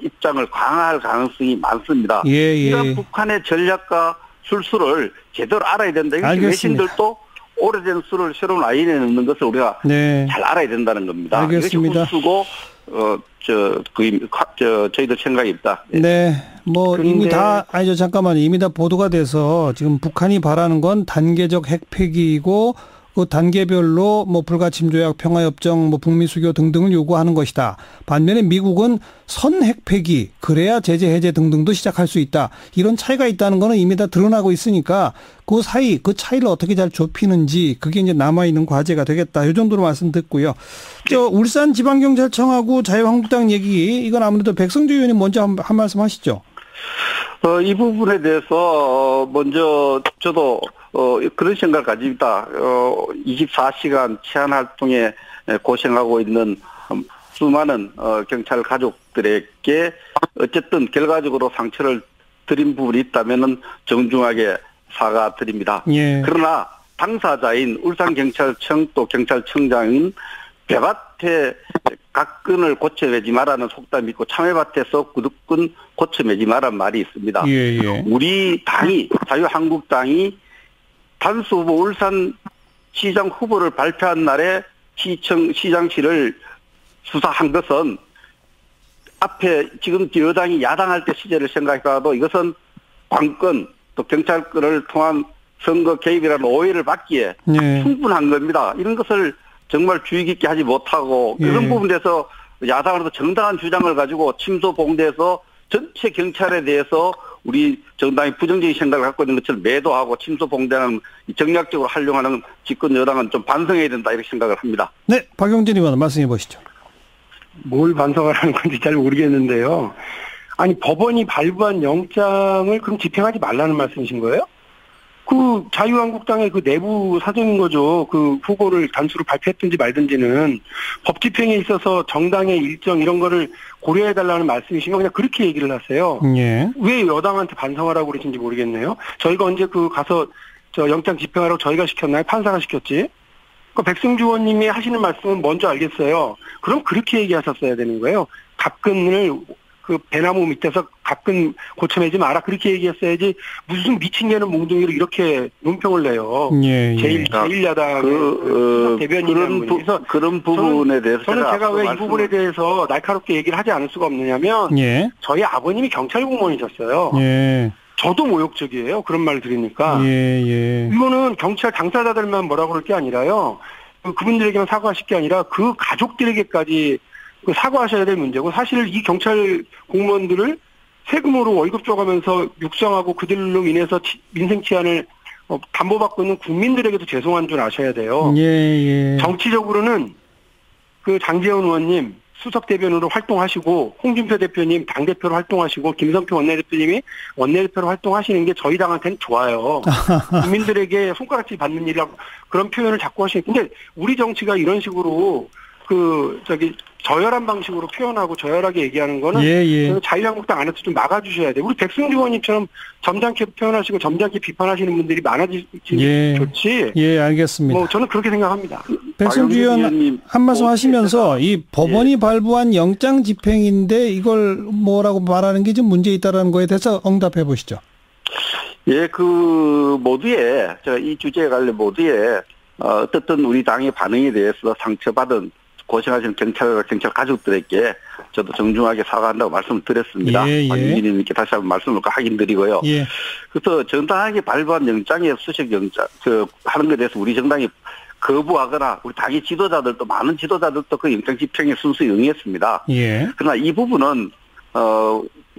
입장을 강화할 가능성이 많습니다. 이런 북한의 전략과 술수를 제대로 알아야 된다. 외신들도 오래된 술을 새로운 와인에 넣는 것을 우리가 잘 알아야 된다는 겁니다. 알겠습니다. 이것이 훈수고 저희들 생각입니다. 네. 뭐 이미 다 잠깐만요. 이미 다 보도가 돼서 지금 북한이 바라는 건 단계적 핵 폐기이고 그 단계별로 뭐 불가침 조약, 평화협정, 뭐 북미 수교 등등을 요구하는 것이다. 반면에 미국은 선 핵 폐기, 그래야 제재 해제 등등도 시작할 수 있다. 이런 차이가 있다는 거는 이미 다 드러나고 있으니까 그 사이 그 차이를 어떻게 잘 좁히는지 그게 이제 남아 있는 과제가 되겠다. 이 정도로 말씀 듣고요. 울산지방경찰청하고 자유한국당 얘기 이건 아무래도 백성주 의원님 먼저 한 말씀 하시죠. 이 부분에 대해서 먼저 저도 그런 생각을 가집니다. 24시간 치안 활동에 고생하고 있는 수많은 경찰 가족들에게 어쨌든 결과적으로 상처를 드린 부분이 있다면은 정중하게 사과드립니다. 예. 그러나 당사자인 울산경찰청 또 경찰청장인 배밭에 각근을 고쳐매지 마라는 속담이 있고 참외밭에서 구두끈 고쳐매지 마라는 말이 있습니다. 예. 우리 당이 자유한국당이 단수 후보 울산시장 후보를 발표한 날에 시장실을 수사한 것은 앞에 지금 여당이 야당할 때 시절을 생각해봐도 이것은 관건 또 경찰권을 통한 선거 개입이라는 오해를 받기에 예. 충분한 겁니다. 이런 것을 정말 주의 깊게 하지 못하고 그런 예. 부분에서 야당으로서 정당한 주장을 가지고 침소 봉대에서 전체 경찰에 대해서 우리 정당이 부정적인 생각을 갖고 있는 것을 매도하고 침소 봉대는 정략적으로 활용하는 집권 여당은 좀 반성해야 된다 이렇게 생각을 합니다. 네, 박용진 의원 말씀해 보시죠. 뭘 반성하라는 건지 잘 모르겠는데요. 아니 법원이 발부한 영장을 그럼 집행하지 말라는 말씀이신 거예요? 그 자유한국당의 그 내부 사정인 거죠. 그 후보를 단수로 발표했든지 말든지는 법 집행에 있어서 정당의 일정 이런 거를 고려해달라는 말씀이신가 그냥 그렇게 얘기를 하세요. 예. 왜 여당한테 반성하라고 그러신지 모르겠네요. 저희가 언제 그 가서 저 영장 집행하라고 저희가 시켰나요? 판사가 시켰지. 그 백승주 의원님이 하시는 말씀은 뭔지 알겠어요. 그럼 그렇게 얘기하셨어야 되는 거예요. 갑근을 그 배나무 밑에서 가끔 고쳐내지 마라 그렇게 얘기했어야지 무슨 미친 개는 몽둥이로 이렇게 논평을 내요. 예, 예. 제일 야당 대변인이라는 분이. 그런 부분에 대해서 제가 왜 이 부분에 대해서 날카롭게 얘기를 하지 않을 수가 없느냐면 예. 저희 아버님이 경찰 공무원이셨어요. 예. 저도 모욕적이에요. 그런 말 들으니까. 예. 이거는 경찰 당사자들만 뭐라고 그럴 게 아니라요. 그분들에게만 사과하실 게 아니라 그 가족들에게까지 사과하셔야 될 문제고 사실 이 경찰 공무원들을 세금으로 월급 줘가면서 육성하고 그들로 인해서 민생 치안을 담보받고 있는 국민들에게도 죄송한 줄 아셔야 돼요. 예. 정치적으로는 그 장제원 의원님 수석 대변으로 활동하시고 홍준표 대표님 당대표로 활동하시고 김성표 원내대표님이 원내대표로 활동하시는 게 저희 당한테는 좋아요. 국민들에게 손가락질 받는 일이라고 그런 표현을 자꾸 하시니까 근데 우리 정치가 이런 식으로 저열한 방식으로 표현하고 저열하게 얘기하는 거는 자유한국당 안에서 좀 막아주셔야 돼요. 우리 백승주 의원님처럼 점잖게 표현하시고 점잖게 비판하시는 분들이 많아지면 좋지. 예, 알겠습니다. 저는 그렇게 생각합니다. 백승주 의원 한 말씀 하시면서 이 법원이 발부한 영장 집행인데 이걸 뭐라고 말하는 게 좀 문제 있다라는 거에 대해서 응답해 보시죠. 예, 제가 이 주제에 관련 모두에 어떻든 우리 당의 반응에 대해서 상처받은 고생하시는 경찰 가족들에게 저도 정중하게 사과한다고 말씀을 드렸습니다. 박윤진님께 다시 한번 말씀을 확인드리고요. 그래서 정당하게 발부한 영장에 수색 영장 하는 것에 대해서 우리 정당이 거부하거나 우리 당의 지도자들도 많은 지도자들도 그 영장 집행에 순수히 응했습니다. 그러나 이 부분은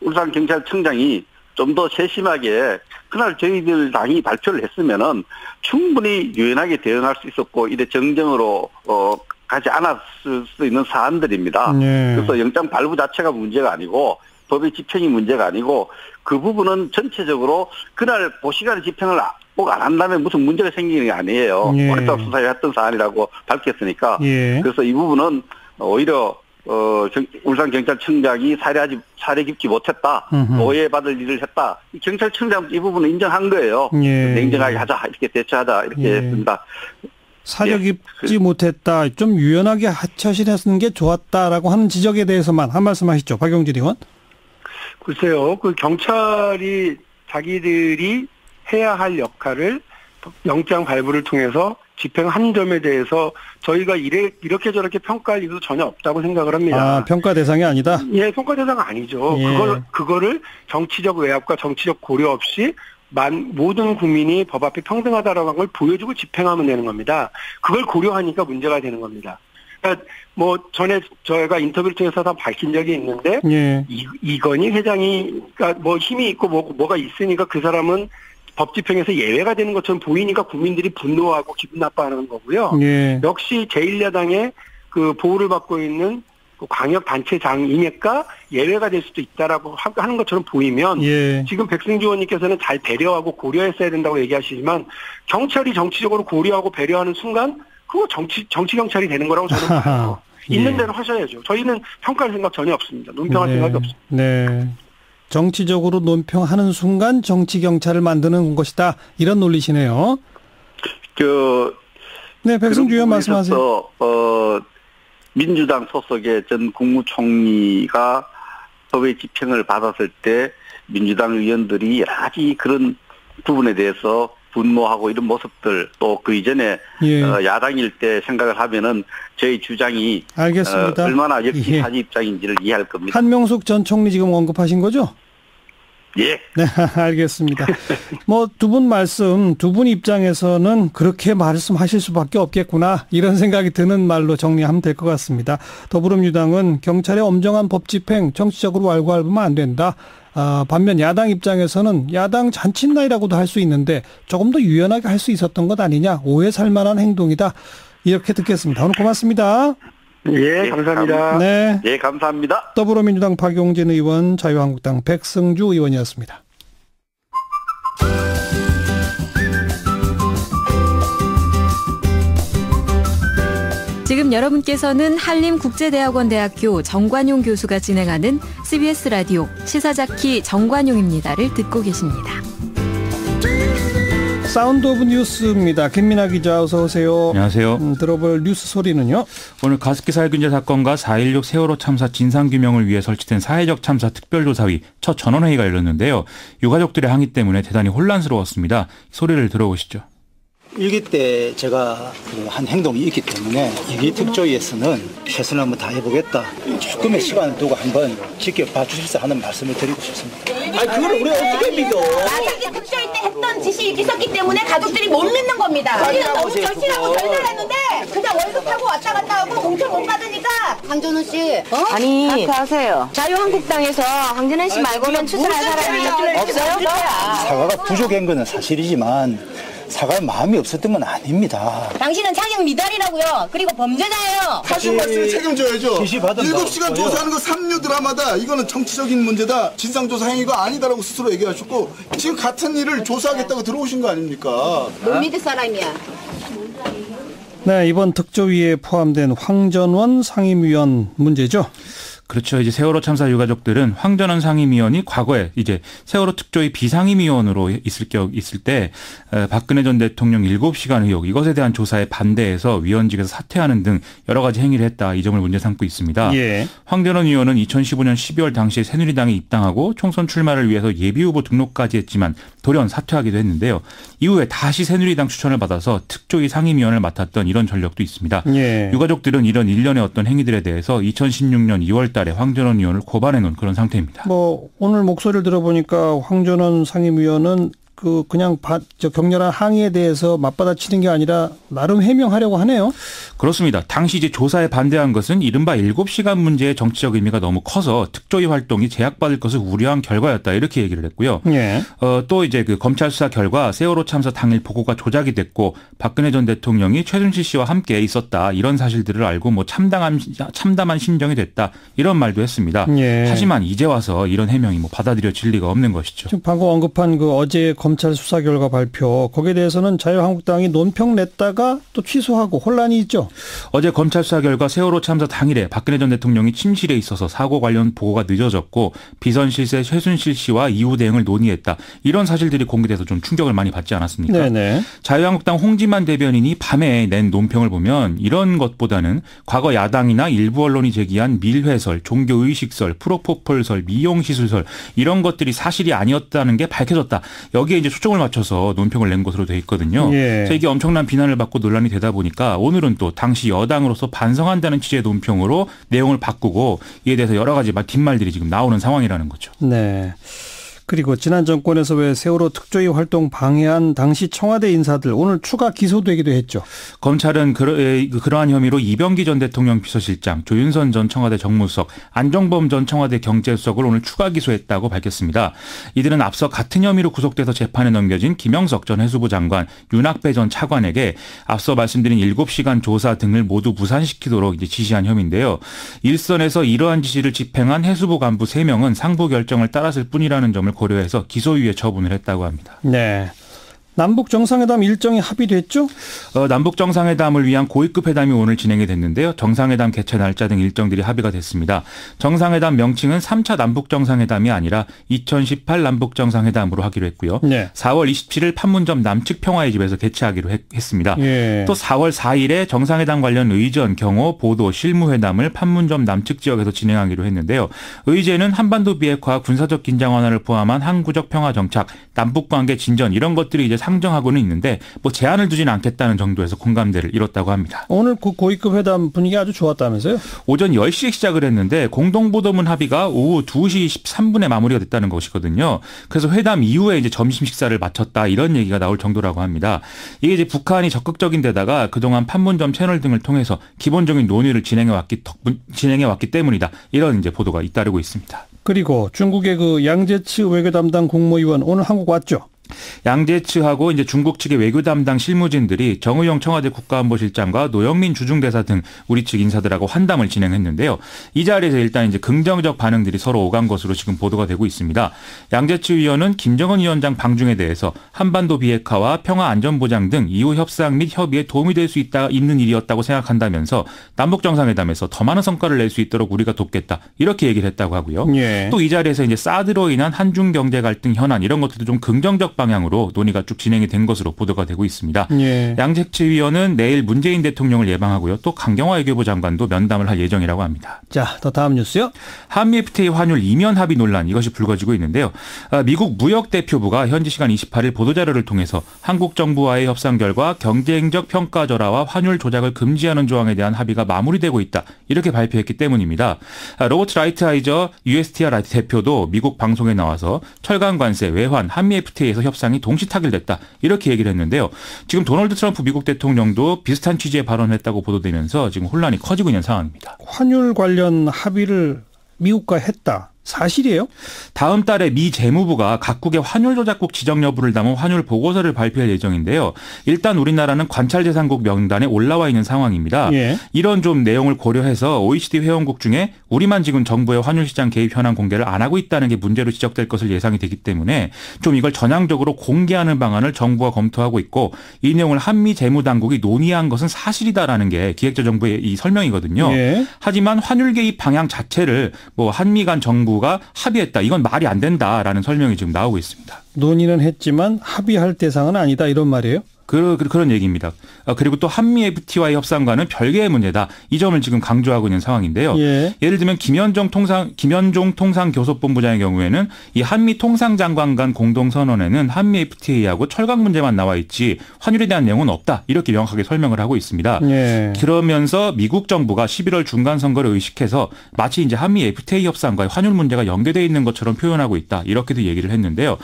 울산경찰청장이 좀 더 세심하게 그날 저희들 당이 발표를 했으면은 충분히 유연하게 대응할 수 있었고 이래 정정으로 가지 않았을 수 있는 사안들입니다. 그래서 영장 발부 자체가 문제가 아니고 법의 집행이 문제가 아니고 그 부분은 전체적으로 그날 시간에 집행을 꼭 안 한다면 무슨 문제가 생기는 게 아니에요. 오랫동안 수사해왔던 사안이라고 밝혔으니까. 그래서 이 부분은 오히려 울산경찰청장이 사례 깊지 못했다. 오해받을 일을 했다. 경찰청장 이 부분은 인정한 거예요. 냉정하게 하자. 이렇게 대처하자. 이렇게 했습니다. 사려 깊지 못했다. 좀 유연하게 처신했는 게 좋았다라고 하는 지적에 대해서만 한 말씀 하시죠. 박용진 의원. 글쎄요. 그 경찰이 자기들이 해야 할 역할을 영장 발부를 통해서 집행한 점에 대해서 저희가 이렇게 저렇게 평가할 이유도 전혀 없다고 생각을 합니다. 평가 대상이 아니다? 예, 평가 대상 아니죠. 그거를 정치적 외압과 정치적 고려 없이 모든 국민이 법 앞에 평등하다라는 걸 보여주고 집행하면 되는 겁니다. 그걸 고려하니까 문제가 되는 겁니다. 그러니까 전에 저희가 인터뷰를 통해서 다 밝힌 적이 있는데 이건희 회장이 그러니까 힘이 있고 뭐가 있으니까 그 사람은 법 집행에서 예외가 되는 것처럼 보이니까 국민들이 분노하고 기분 나빠하는 거고요. 역시 제1야당의 그 보호를 받고 있는 그 광역단체장이니까 예외가 될 수도 있다라고 하는 것처럼 보이면 지금 백승주 의원님께서는 잘 배려하고 고려했어야 된다고 얘기하시지만 경찰이 정치적으로 고려하고 배려하는 순간 그거 정치 경찰이 되는 거라고 저는 봐요. 있는 대로 하셔야죠. 저희는 평가할 생각 전혀 없습니다. 논평할 생각이 없습니다. 정치적으로 논평하는 순간 정치 경찰을 만드는 것이다. 이런 논리시네요. 백승주 의원 말씀하세요. 민주당 소속의 전 국무총리가 법의 집행을 받았을 때 민주당 의원들이 여러 가지 그런 부분에 대해서 분노하고 이런 모습들 또 그 이전에 야당일 때 생각을 하면은 저희 주장이 알겠습니다. 얼마나 역지사지 입장인지를 이해할 겁니다. 한명숙 전 총리 지금 언급하신 거죠? 예. 네, 알겠습니다. 뭐 두 분 말씀, 두 분 입장에서는 그렇게 말씀하실 수밖에 없겠구나 이런 생각이 드는 말로 정리하면 될 것 같습니다. 더불어민주당은 경찰의 엄정한 법 집행 정치적으로 왈가왈부하면 안 된다. 반면 야당 입장에서는 야당 잔칫날이라고도 할 수 있는데 조금 더 유연하게 할 수 있었던 것 아니냐. 오해 살 만한 행동이다. 이렇게 듣겠습니다. 오늘 고맙습니다. 예, 감사합니다. 네. 예, 감사합니다. 더불어민주당 박용진 의원, 자유한국당 백승주 의원이었습니다. 지금 여러분께서는 한림국제대학원대학교 정관용 교수가 진행하는 CBS 라디오 시사자키 정관용입니다를 듣고 계십니다. 사운드 오브 뉴스입니다. 김민아 기자 어서 오세요. 안녕하세요. 들어볼 뉴스 소리는요. 오늘 가습기 살균제 사건과 4.16 세월호 참사 진상규명을 위해 설치된 사회적 참사 특별조사위 첫 전원회의가 열렸는데요. 유가족들의 항의 때문에 대단히 혼란스러웠습니다. 소리를 들어보시죠. 일기 때 제가 한 행동이 있기 때문에 이기 특조위에서는 최선을 한번 다해보겠다. 조금의 시간을 두고 한번 지켜봐 주십사 하는 말씀을 드리고 싶습니다. 아니 그걸 우리가 어떻게 믿어? 만약에 특조위 때 했던 짓이 있었기 때문에 가족들이 못 믿는 겁니다. 우리는 너무 절실하고 절절했는데 그냥 월급 타고 왔다 갔다 하고 공천 못 받으니까. 황준호 씨, 아니 하세요. 자유한국당에서 황진현 씨 말고는 추천할 사람이 없어요? 사과가 부족한 거는 사실이지만 사과할 마음이 없었던 건 아닙니다. 당신은 창영 미달이라고요. 그리고 범죄자예요. 하신 말씀을 책임져야죠. 7시간 조사하는 거 3류 드라마다. 이거는 정치적인 문제다. 진상조사 행위가 아니다라고 스스로 얘기하셨고 지금 같은 일을 조사하겠다고 들어오신 거 아닙니까? 못 믿을 사람이야. 네, 이번 특조위에 포함된 황전원 상임위원 문제죠. 그렇죠. 이제 세월호 참사 유가족들은 황전원 상임위원이 과거에 이제 세월호 특조위 비상임위원으로 있을 때 박근혜 전 대통령 7시간 의혹 이것에 대한 조사에 반대해서 위원직에서 사퇴하는 등 여러 가지 행위를 했다. 이 점을 문제 삼고 있습니다. 예. 황전원 의원은 2015년 12월 당시에 새누리당에 입당하고 총선 출마를 위해서 예비후보 등록까지 했지만 돌연 사퇴하기도 했는데요. 이후에 다시 새누리당 추천을 받아서 특조위 상임위원을 맡았던 이런 전력도 있습니다. 예. 유가족들은 이런 일련의 어떤 행위들에 대해서 2016년 2월 달에 황전원 의원을 고발해 놓은 그런 상태입니다. 뭐 오늘 목소리를 들어보니까 황전원 상임위원은 그냥 격렬한 항의에 대해서 맞받아치는 게 아니라 나름 해명하려고 하네요. 그렇습니다. 당시 이제 조사에 반대한 것은 이른바 7시간 문제의 정치적 의미가 너무 커서 특조위 활동이 제약받을 것을 우려한 결과였다. 이렇게 얘기를 했고요. 예. 또 이제 그 검찰 수사 결과 세월호 참사 당일 보고가 조작이 됐고 박근혜 전 대통령이 최순실 씨와 함께 있었다. 이런 사실들을 알고 뭐 참담한 심정이 됐다. 이런 말도 했습니다. 예. 하지만 이제 와서 이런 해명이 뭐 받아들여질 리가 없는 것이죠. 지금 방금 언급한 그 어제 검찰 수사 결과 발표 거기에 대해서는 자유한국당이 논평 냈다가 또 취소하고 혼란이 있죠. 어제 검찰 수사 결과 세월호 참사 당일에 박근혜 전 대통령이 침실에 있어서 사고 관련 보고가 늦어졌고 비선실세 최순실 씨와 이후 대응을 논의했다. 이런 사실들이 공개돼서 좀 충격을 많이 받지 않았습니까? 네네. 자유한국당 홍지만 대변인이 밤에 낸 논평을 보면 이런 것보다는 과거 야당이나 일부 언론이 제기한 밀회설, 종교의식설, 프로포폴설, 미용시술설 이런 것들이 사실이 아니었다는 게 밝혀졌다. 여기에 이제 초점을 맞춰서 논평을 낸 것으로 돼 있거든요. 예. 그래서 이게 엄청난 비난을 받고 논란이 되다 보니까 오늘은 또 당시 여당으로서 반성한다는 취지의 논평으로 내용을 바꾸고 이에 대해서 여러 가지 뒷말들이 지금 나오는 상황이라는 거죠. 네. 그리고 지난 정권에서 왜 세월호 특조위 활동 방해한 당시 청와대 인사들 오늘 추가 기소되기도 했죠. 검찰은 그러한 혐의로 이병기 전 대통령 비서실장, 조윤선 전 청와대 정무수석, 안정범 전 청와대 경제수석을 오늘 추가 기소했다고 밝혔습니다. 이들은 앞서 같은 혐의로 구속돼서 재판에 넘겨진 김영석 전 해수부 장관, 윤학배 전 차관에게 앞서 말씀드린 7시간 조사 등을 모두 무산시키도록 이제 지시한 혐의인데요. 일선에서 이러한 지시를 집행한 해수부 간부 3명은 상부 결정을 따랐을 뿐이라는 점을 고려해서 기소유예 처분을 했다고 합니다. 네. 남북 정상회담 일정이 합의됐죠? 남북 정상회담을 위한 고위급 회담이 오늘 진행이 됐는데요. 정상회담 개최 날짜 등 일정들이 합의가 됐습니다. 정상회담 명칭은 3차 남북 정상회담이 아니라 2018 남북 정상회담으로 하기로 했고요. 네. 4월 27일 판문점 남측 평화의 집에서 개최하기로 했습니다. 예. 또 4월 4일에 정상회담 관련 의전, 경호, 보도, 실무회담을 판문점 남측 지역에서 진행하기로 했는데요. 의제는 한반도 비핵화, 군사적 긴장 완화를 포함한 항구적 평화 정착, 남북관계 진전 이런 것들이 이제 상정하고는 있는데 뭐 제한을 두지는 않겠다는 정도에서 공감대를 이뤘다고 합니다. 오늘 그 고위급 회담 분위기 아주 좋았다면서요? 오전 10시에 시작을 했는데 공동보도문 합의가 오후 2시 13분에 마무리가 됐다는 것이거든요. 그래서 회담 이후에 이제 점심 식사를 마쳤다 이런 얘기가 나올 정도라고 합니다. 이게 이제 북한이 적극적인 데다가 그동안 판문점 채널 등을 통해서 기본적인 논의를 진행해 왔기 때문이다. 이런 이제 보도가 잇따르고 있습니다. 그리고 중국의 그 양재츠 외교 담당 국무위원 오늘 한국 왔죠? 양재츠하고 이제 중국 측의 외교 담당 실무진들이 정의용 청와대 국가안보실장과 노영민 주중대사 등 우리 측 인사들하고 환담을 진행했는데요. 이 자리에서 일단 이제 긍정적 반응들이 서로 오간 것으로 지금 보도가 되고 있습니다. 양재츠 위원은 김정은 위원장 방중에 대해서 한반도 비핵화와 평화 안전보장 등 이후 협상 및 협의에 도움이 될 수 있는 일이었다고 생각한다면서 남북 정상회담에서 더 많은 성과를 낼 수 있도록 우리가 돕겠다 이렇게 얘기를 했다고 하고요. 예. 또 이 자리에서 이제 사드로 인한 한중 경제 갈등 현안 이런 것들도 좀 긍정적 방향으로 논의가 쭉 진행이 된 것으로 보도가 되고 있습니다. 예. 양재츠 위원은 내일 문재인 대통령을 예방하고요. 또 강경화 외교부 장관도 면담을 할 예정이라고 합니다. 자, 또 다음 뉴스요. 한미 FTA 환율 이면 합의 논란 이것이 불거지고 있는데요. 미국 무역대표부가 현지 시간 28일 보도자료를 통해서 한국 정부와의 협상 결과 경쟁적 평가절하와 환율 조작을 금지하는 조항에 대한 합의가 마무리되고 있다. 이렇게 발표했기 때문입니다. 로버트 라이트하이저 USTR 대표도 미국 방송에 나와서 철강 관세, 외환, 한미 FTA에서 협상이 동시 타결됐다. 이렇게 얘기를 했는데요. 지금 도널드 트럼프 미국 대통령도 비슷한 취지의 발언을 했다고 보도되면서 지금 혼란이 커지고 있는 상황입니다. 환율 관련 합의를 미국과 했다. 사실이에요? 다음 달에 미 재무부가 각국의 환율 조작국 지정 여부를 담은 환율 보고서를 발표할 예정인데요. 일단 우리나라는 관찰대상국 명단에 올라와 있는 상황입니다. 예. 이런 좀 내용을 고려해서 OECD 회원국 중에 우리만 지금 정부의 환율 시장 개입 현황 공개를 안 하고 있다는 게 문제로 지적될 것을 예상이 되기 때문에 좀 이걸 전향적으로 공개하는 방안을 정부가 검토하고 있고 이 내용을 한미 재무당국이 논의한 것은 사실이다라는 게 기획재정부의 이 설명이거든요. 예. 하지만 환율 개입 방향 자체를 뭐 한미 간 정부 가 합의했다. 이건 말이 안 된다라는 설명이 지금 나오고 있습니다. 논의는 했지만 합의할 대상은 아니다 이런 말이에요? 그런 얘기입니다. 그리고 또 한미 FTA와의 협상과는 별개의 문제다. 이 점을 지금 강조하고 있는 상황인데요. 예. 예를 들면 김현종 통상교섭본부장의 경우에는 이 한미 통상장관 간 공동선언에는 한미 FTA하고 철강 문제만 나와 있지 환율에 대한 내용은 없다. 이렇게 명확하게 설명을 하고 있습니다. 예. 그러면서 미국 정부가 11월 중간 선거를 의식해서 마치 이제 한미 FTA 협상과의 환율 문제가 연계되어 있는 것처럼 표현하고 있다. 이렇게도 얘기를 했는데요.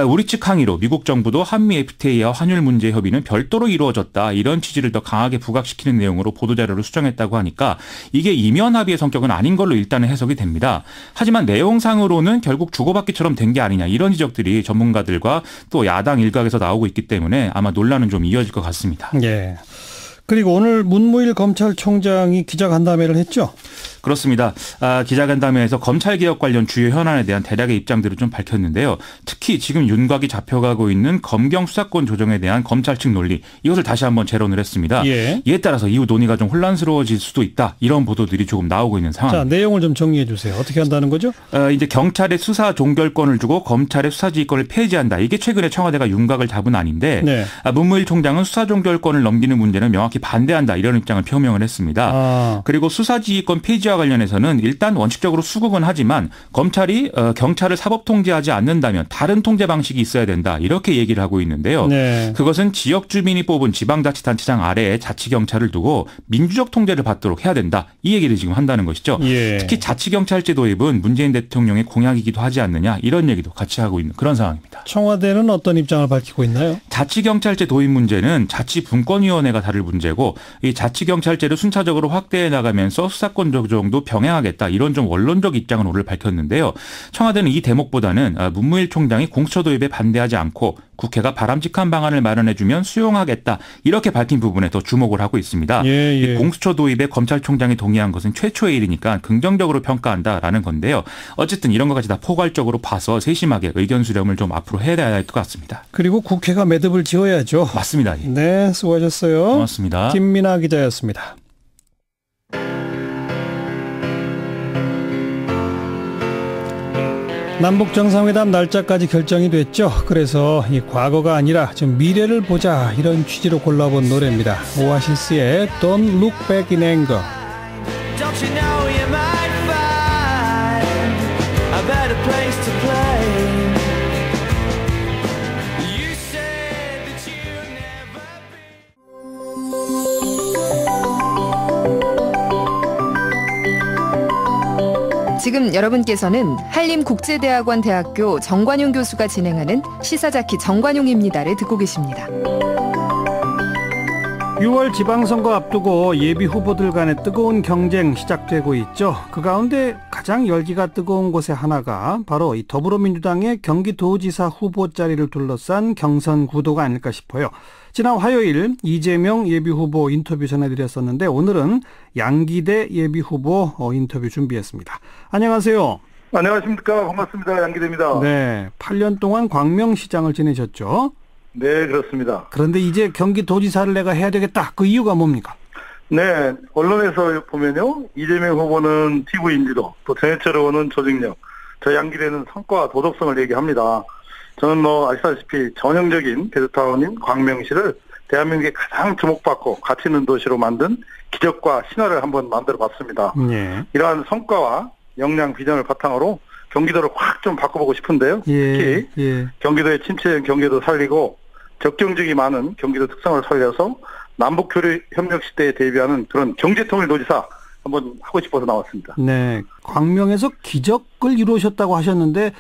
우리 측 항의로 미국 정부도 한미 FTA와 환율 문제 협의 는 별도로 이루어졌다. 이런 취지를 더 강하게 부각시키는 내용으로 보도자료를 수정했다고 하니까 이게 이면 합의의 성격은 아닌 걸로 일단은 해석이 됩니다. 하지만 내용상으로는 결국 주고받기처럼 된 게 아니냐. 이런 지적들이 전문가들과 또 야당 일각에서 나오고 있기 때문에 아마 논란은 좀 이어질 것 같습니다. 예. 그리고 오늘 문무일 검찰총장이 기자간담회를 했죠? 그렇습니다. 기자간담회에서 검찰개혁 관련 주요 현안에 대한 대략의 입장들을 좀 밝혔는데요. 특히 지금 윤곽이 잡혀가고 있는 검경 수사권 조정에 대한 검찰 측 논리 이것을 다시 한번 재론을 했습니다. 예. 이에 따라서 이후 논의가 좀 혼란스러워질 수도 있다. 이런 보도들이 조금 나오고 있는 상황입니다. 자, 내용을 좀 정리해 주세요. 어떻게 한다는 거죠? 이제 경찰에 수사 종결권을 주고 검찰의 수사지휘권을 폐지한다. 이게 최근에 청와대가 윤곽을 잡은 안인데 네. 문무일 총장은 수사 종결권을 넘기는 문제는 명확히 반대한다. 이런 입장을 표명을 했습니다. 그리고 수사지휘권 폐지와 관련해서는 일단 원칙적으로 수긍은 하지만 검찰이 경찰을 사법 통제하지 않는다면 다른 통제 방식이 있어야 된다. 이렇게 얘기를 하고 있는데요. 네. 그것은 지역 주민이 뽑은 지방자치단체장 아래에 자치경찰을 두고 민주적 통제를 받도록 해야 된다. 이 얘기를 지금 한다는 것이죠. 예. 특히 자치경찰제 도입은 문재인 대통령의 공약이기도 하지 않느냐. 이런 얘기도 같이 하고 있는 그런 상황입니다. 청와대는 어떤 입장을 밝히고 있나요? 자치경찰제 도입 문제는 자치분권위원회가 다룰 문제고 이 자치경찰제를 순차적으로 확대해 나가면서 수사권 조정도 병행하겠다. 이런 좀 원론적 입장을 오늘 밝혔는데요. 청와대는 이 대목보다는 문무일 총장이 공수처 도입에 반대하지 않고 국회가 바람직한 방안을 마련해주면 수용하겠다. 이렇게 밝힌 부분에 더 주목을 하고 있습니다. 예. 이 공수처 도입에 검찰총장이 동의한 것은 최초의 일이니까 긍정적으로 평가한다라는 건데요. 어쨌든 이런 것까지 다 포괄적으로 봐서 세심하게 의견 수렴을 좀 앞으로 해야 할 것 같습니다. 그리고 국회가 매듭을 지어야죠. 맞습니다. 네, 수고하셨어요. 고맙습니다. 김민아 기자였습니다. 남북 정상회담 날짜까지 결정이 됐죠. 그래서 이 과거가 아니라 좀 미래를 보자 이런 취지로 골라본 노래입니다. 오아시스의 Don't Look Back in Anger. Don't you know you might find a better place to play. You said that 지금 여러분께서는 한림국제대학원 대학교 정관용 교수가 진행하는 시사자키 정관용입니다를 듣고 계십니다. 6월 지방선거 앞두고 예비 후보들 간의 뜨거운 경쟁 시작되고 있죠. 그 가운데 가장 열기가 뜨거운 곳의 하나가 바로 이 더불어민주당의 경기도지사 후보 자리를 둘러싼 경선 구도가 아닐까 싶어요. 지난 화요일 이재명 예비후보 인터뷰 전해드렸었는데 오늘은 양기대 예비후보 인터뷰 준비했습니다. 안녕하세요. 안녕하십니까. 반갑습니다. 양기대입니다. 네, 8년 동안 광명시장을 지내셨죠? 네, 그렇습니다. 그런데 이제 경기도지사를 내가 해야 되겠다. 그 이유가 뭡니까? 네, 언론에서 보면요. 이재명 후보는 TV 인지도, 또 전해철 의원은 조직력, 저 양기대는 성과와 도덕성을 얘기합니다. 저는 아시다시피 전형적인 베스트타운인 광명시를 대한민국에 가장 주목받고 가치 있는 도시로 만든 기적과 신화를 한번 만들어봤습니다. 예. 이러한 성과와 역량 비전을 바탕으로 경기도를 확 좀 바꿔보고 싶은데요. 예. 특히 경기도의 침체된 경기도 살리고 적경직이 많은 경기도 특성을 살려서 남북교류협력 시대에 대비하는 그런 경제통일도지사 한번 하고 싶어서 나왔습니다. 네, 광명에서 기적을 이루셨다고 하셨는데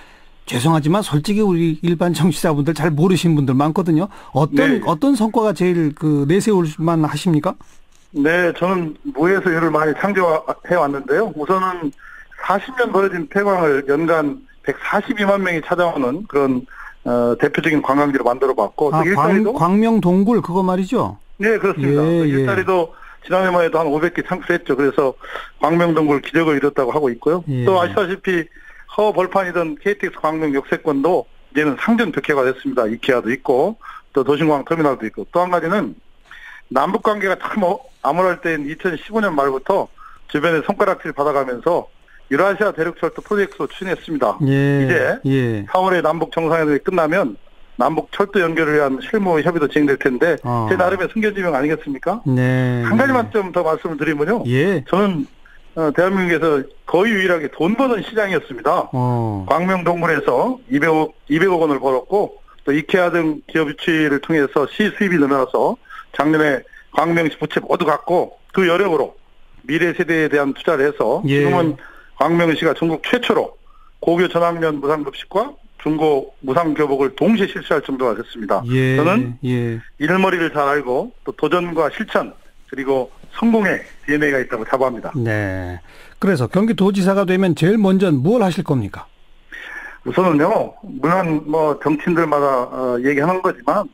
죄송하지만 솔직히 우리 일반 청취자분들 잘 모르시는 분들 많거든요. 어떤 성과가 제일 내세울 만 하십니까? 네, 저는 무에서 유를 많이 창조해 왔는데요. 우선은 40년 벌어진 폐광을 연간 142만 명이 찾아오는 그런 대표적인 관광지로 만들어봤고 또 일자리도 광명 동굴 그거 말이죠? 네, 그렇습니다. 일자리도 지난해만 해도 한 500개 창출했죠. 그래서 광명 동굴 기적을 이뤘다고 하고 있고요. 또 아시다시피 허벌판이던 KTX 광명 역세권도 이제는 상전 벽해가 됐습니다. 이케아도 있고 또 도심공항 터미널도 있고 또 한 가지는 남북 관계가 참 암울할 때인 2015년 말부터 주변에 손가락질 받아가면서 유라시아 대륙철도 프로젝트로 추진했습니다. 이제 4월에 남북 정상회담이 끝나면 남북 철도 연결을 위한 실무 협의도 진행될 텐데 제 나름의 순견지명 아니겠습니까? 네. 한 가지만 좀 더 말씀을 드리면요. 저는 대한민국에서 거의 유일하게 돈 버는 시장이었습니다. 광명 동굴에서 200억 원을 벌었고 또 이케아 등 기업 유치를 통해서 시 수입이 늘어나서 작년에 광명시 부채 모두 갚고 그 여력으로 미래 세대에 대한 투자를 해서 지금은 광명시가 전국 최초로 고교 전학년 무상급식과 중고 무상교복을 동시에 실시할 정도가 됐습니다. 저는 일머리를 잘 알고 또 도전과 실천 그리고 성공의 DNA가 있다고 자부합니다. 네. 그래서 경기도지사가 되면 제일 먼저 뭘 하실 겁니까? 우선은요. 물론 정치인들마다 얘기하는 거지만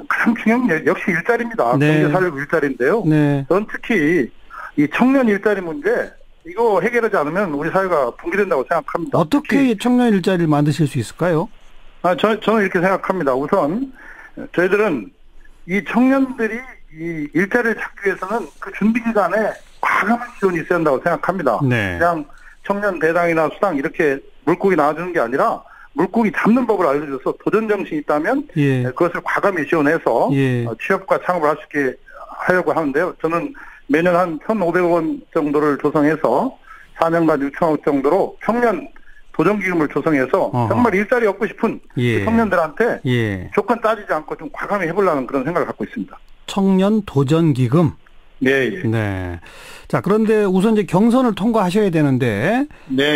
가장 중요한 게 역시 일자리입니다. 경제 살리고 일자리인데요. 저는 특히 이 청년 일자리 문제 이거 해결하지 않으면 우리 사회가 붕괴된다고 생각합니다. 어떻게 청년 일자리를 만드실 수 있을까요? 저는 이렇게 생각합니다. 우선 저희들은 이 청년들이 이 일자리를 찾기 위해서는 그 준비 기간에 과감한 지원이 있어야 한다고 생각합니다. 그냥 청년 배당이나 수당 이렇게 물고기 나와주는 게 아니라 물고기 잡는 법을 알려줘서 도전 정신이 있다면 그것을 과감히 지원해서 취업과 창업을 할 수 있게 하려고 하는데요. 저는 매년 한 1,500억 원 정도를 조성해서 4년간 6천억 정도로 청년 도전기금을 조성해서 정말 일자리 얻고 싶은 청년들한테 조건 따지지 않고 좀 과감히 해보려는 그런 생각을 갖고 있습니다. 청년 도전기금. 네. 자, 그런데 우선 이제 경선을 통과하셔야 되는데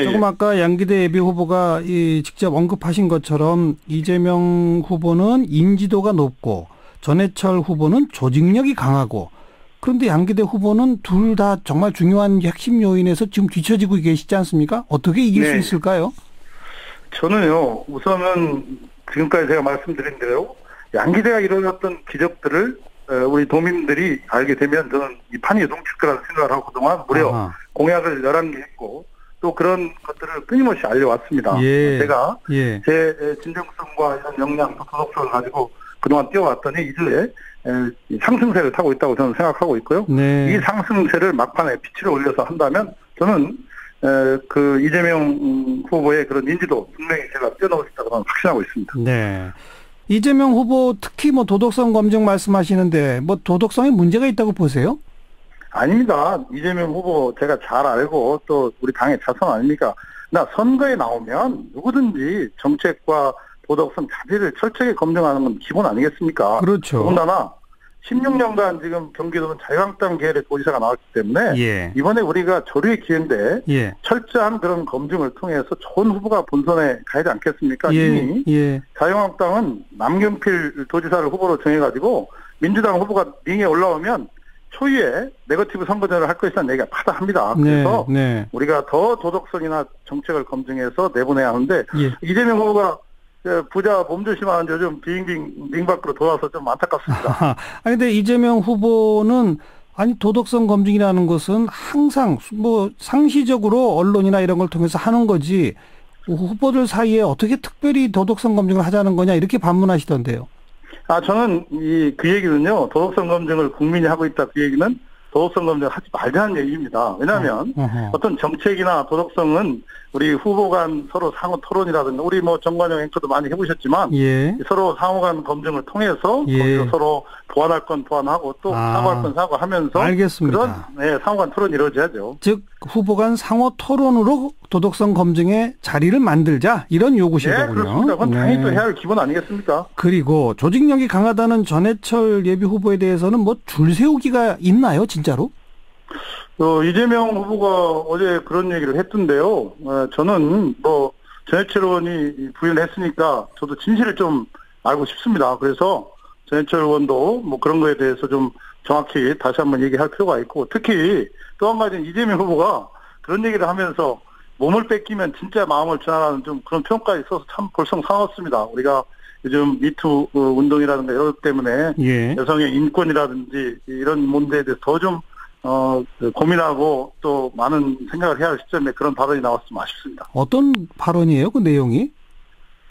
조금 아까 양기대 예비 후보가 직접 언급하신 것처럼 이재명 후보는 인지도가 높고 전해철 후보는 조직력이 강하고 그런데 양기대 후보는 둘 다 정말 중요한 핵심 요인에서 지금 뒤처지고 계시지 않습니까? 어떻게 이길 수 있을까요? 저는요. 우선은 지금까지 제가 말씀드린 대로 양기대가 이루어졌던 기적들을 우리 도민들이 알게 되면 저는 이 판이 요동칠 거라는 생각을 하고 그동안 무려 공약을 11개 했고 또 그런 것들을 끊임없이 알려왔습니다. 제가 제 진정성과 이런 역량, 도덕성을 가지고 그동안 뛰어왔더니 이제 상승세를 타고 있다고 저는 생각하고 있고요. 이 상승세를 막판에 빛을 올려서 한다면 저는 그 이재명 후보의 그런 인지도 분명히 제가 뛰어넘을 수 있다고 저는 확신하고 있습니다. 네. 이재명 후보 특히 도덕성 검증 말씀하시는데 도덕성에 문제가 있다고 보세요? 아닙니다. 이재명 후보 제가 잘 알고 또 우리 당의 자손 아닙니까? 선거에 나오면 누구든지 정책과 도덕성 자질을 철저하게 검증하는 건 기본 아니겠습니까? 그렇죠. 더군다나 16년간 지금 경기도는 자유한국당 계열의 도지사가 나왔기 때문에 예. 이번에 우리가 조류의 기회인데 예. 철저한 그런 검증을 통해서 좋은 후보가 본선에 가야 되지 않겠습니까? 예. 이미 예. 자유한국당은 남경필 도지사를 후보로 정해가지고 민주당 후보가 링에 올라오면 초유의 네거티브 선거전을 할 것이라는 얘기가 파다합니다. 그래서 네. 우리가 더 도덕성이나 정책을 검증해서 내보내야 하는데 예. 이재명 후보가 부자 몸조심하는 요즘 빙빙 링 밖으로 돌아서 좀 안타깝습니다. 아니 근데 이재명 후보는 아니 도덕성 검증이라는 것은 항상 뭐 상시적으로 언론이나 이런 걸 통해서 하는 거지 후보들 사이에 어떻게 특별히 도덕성 검증을 하자는 거냐 이렇게 반문하시던데요. 저는 그 얘기는요, 도덕성 검증을 국민이 하고 있다 그 얘기는 도덕성 검증을 하지 말자는 얘기입니다. 왜냐하면 어떤 정책이나 도덕성은 우리 후보 간 서로 상호 토론이라든가 우리 뭐 정관용 앵커도 많이 해보셨지만 예. 서로 상호 간 검증을 통해서 예. 거기서 서로 보완할 건 보완하고 또 사과할 건 사과하면서 알겠습니다. 그런 상호 간 토론이 이루어져야죠. 즉 후보 간 상호 토론으로 도덕성 검증의 자리를 만들자 이런 요구시거든요. 네, 그렇습니다. 그건 당연히 또 해야 할 기본 아니겠습니까? 그리고 조직력이 강하다는 전해철 예비 후보에 대해서는 뭐 줄 세우기가 있나요, 진짜로? 이재명 후보가 어제 그런 얘기를 했던데요. 저는 뭐 전해철 의원이 부인했으니까 저도 진실을 좀 알고 싶습니다. 그래서 전해철 의원도 뭐 그런 거에 대해서 좀 정확히 다시 한번 얘기할 필요가 있고 특히 또 한 가지는 이재명 후보가 그런 얘기를 하면서 몸을 뺏기면 진짜 마음을 전하라는 좀 그런 표현까지 써서 참 볼썽사납습니다. 우리가 요즘 미투 운동이라든가 이런 것 때문에 예. 여성의 인권이라든지 이런 문제에 대해서 더 좀 고민하고 또 많은 생각을 해야 할 시점에 그런 발언이 나왔으면 아쉽습니다. 어떤 발언이에요, 그 내용이?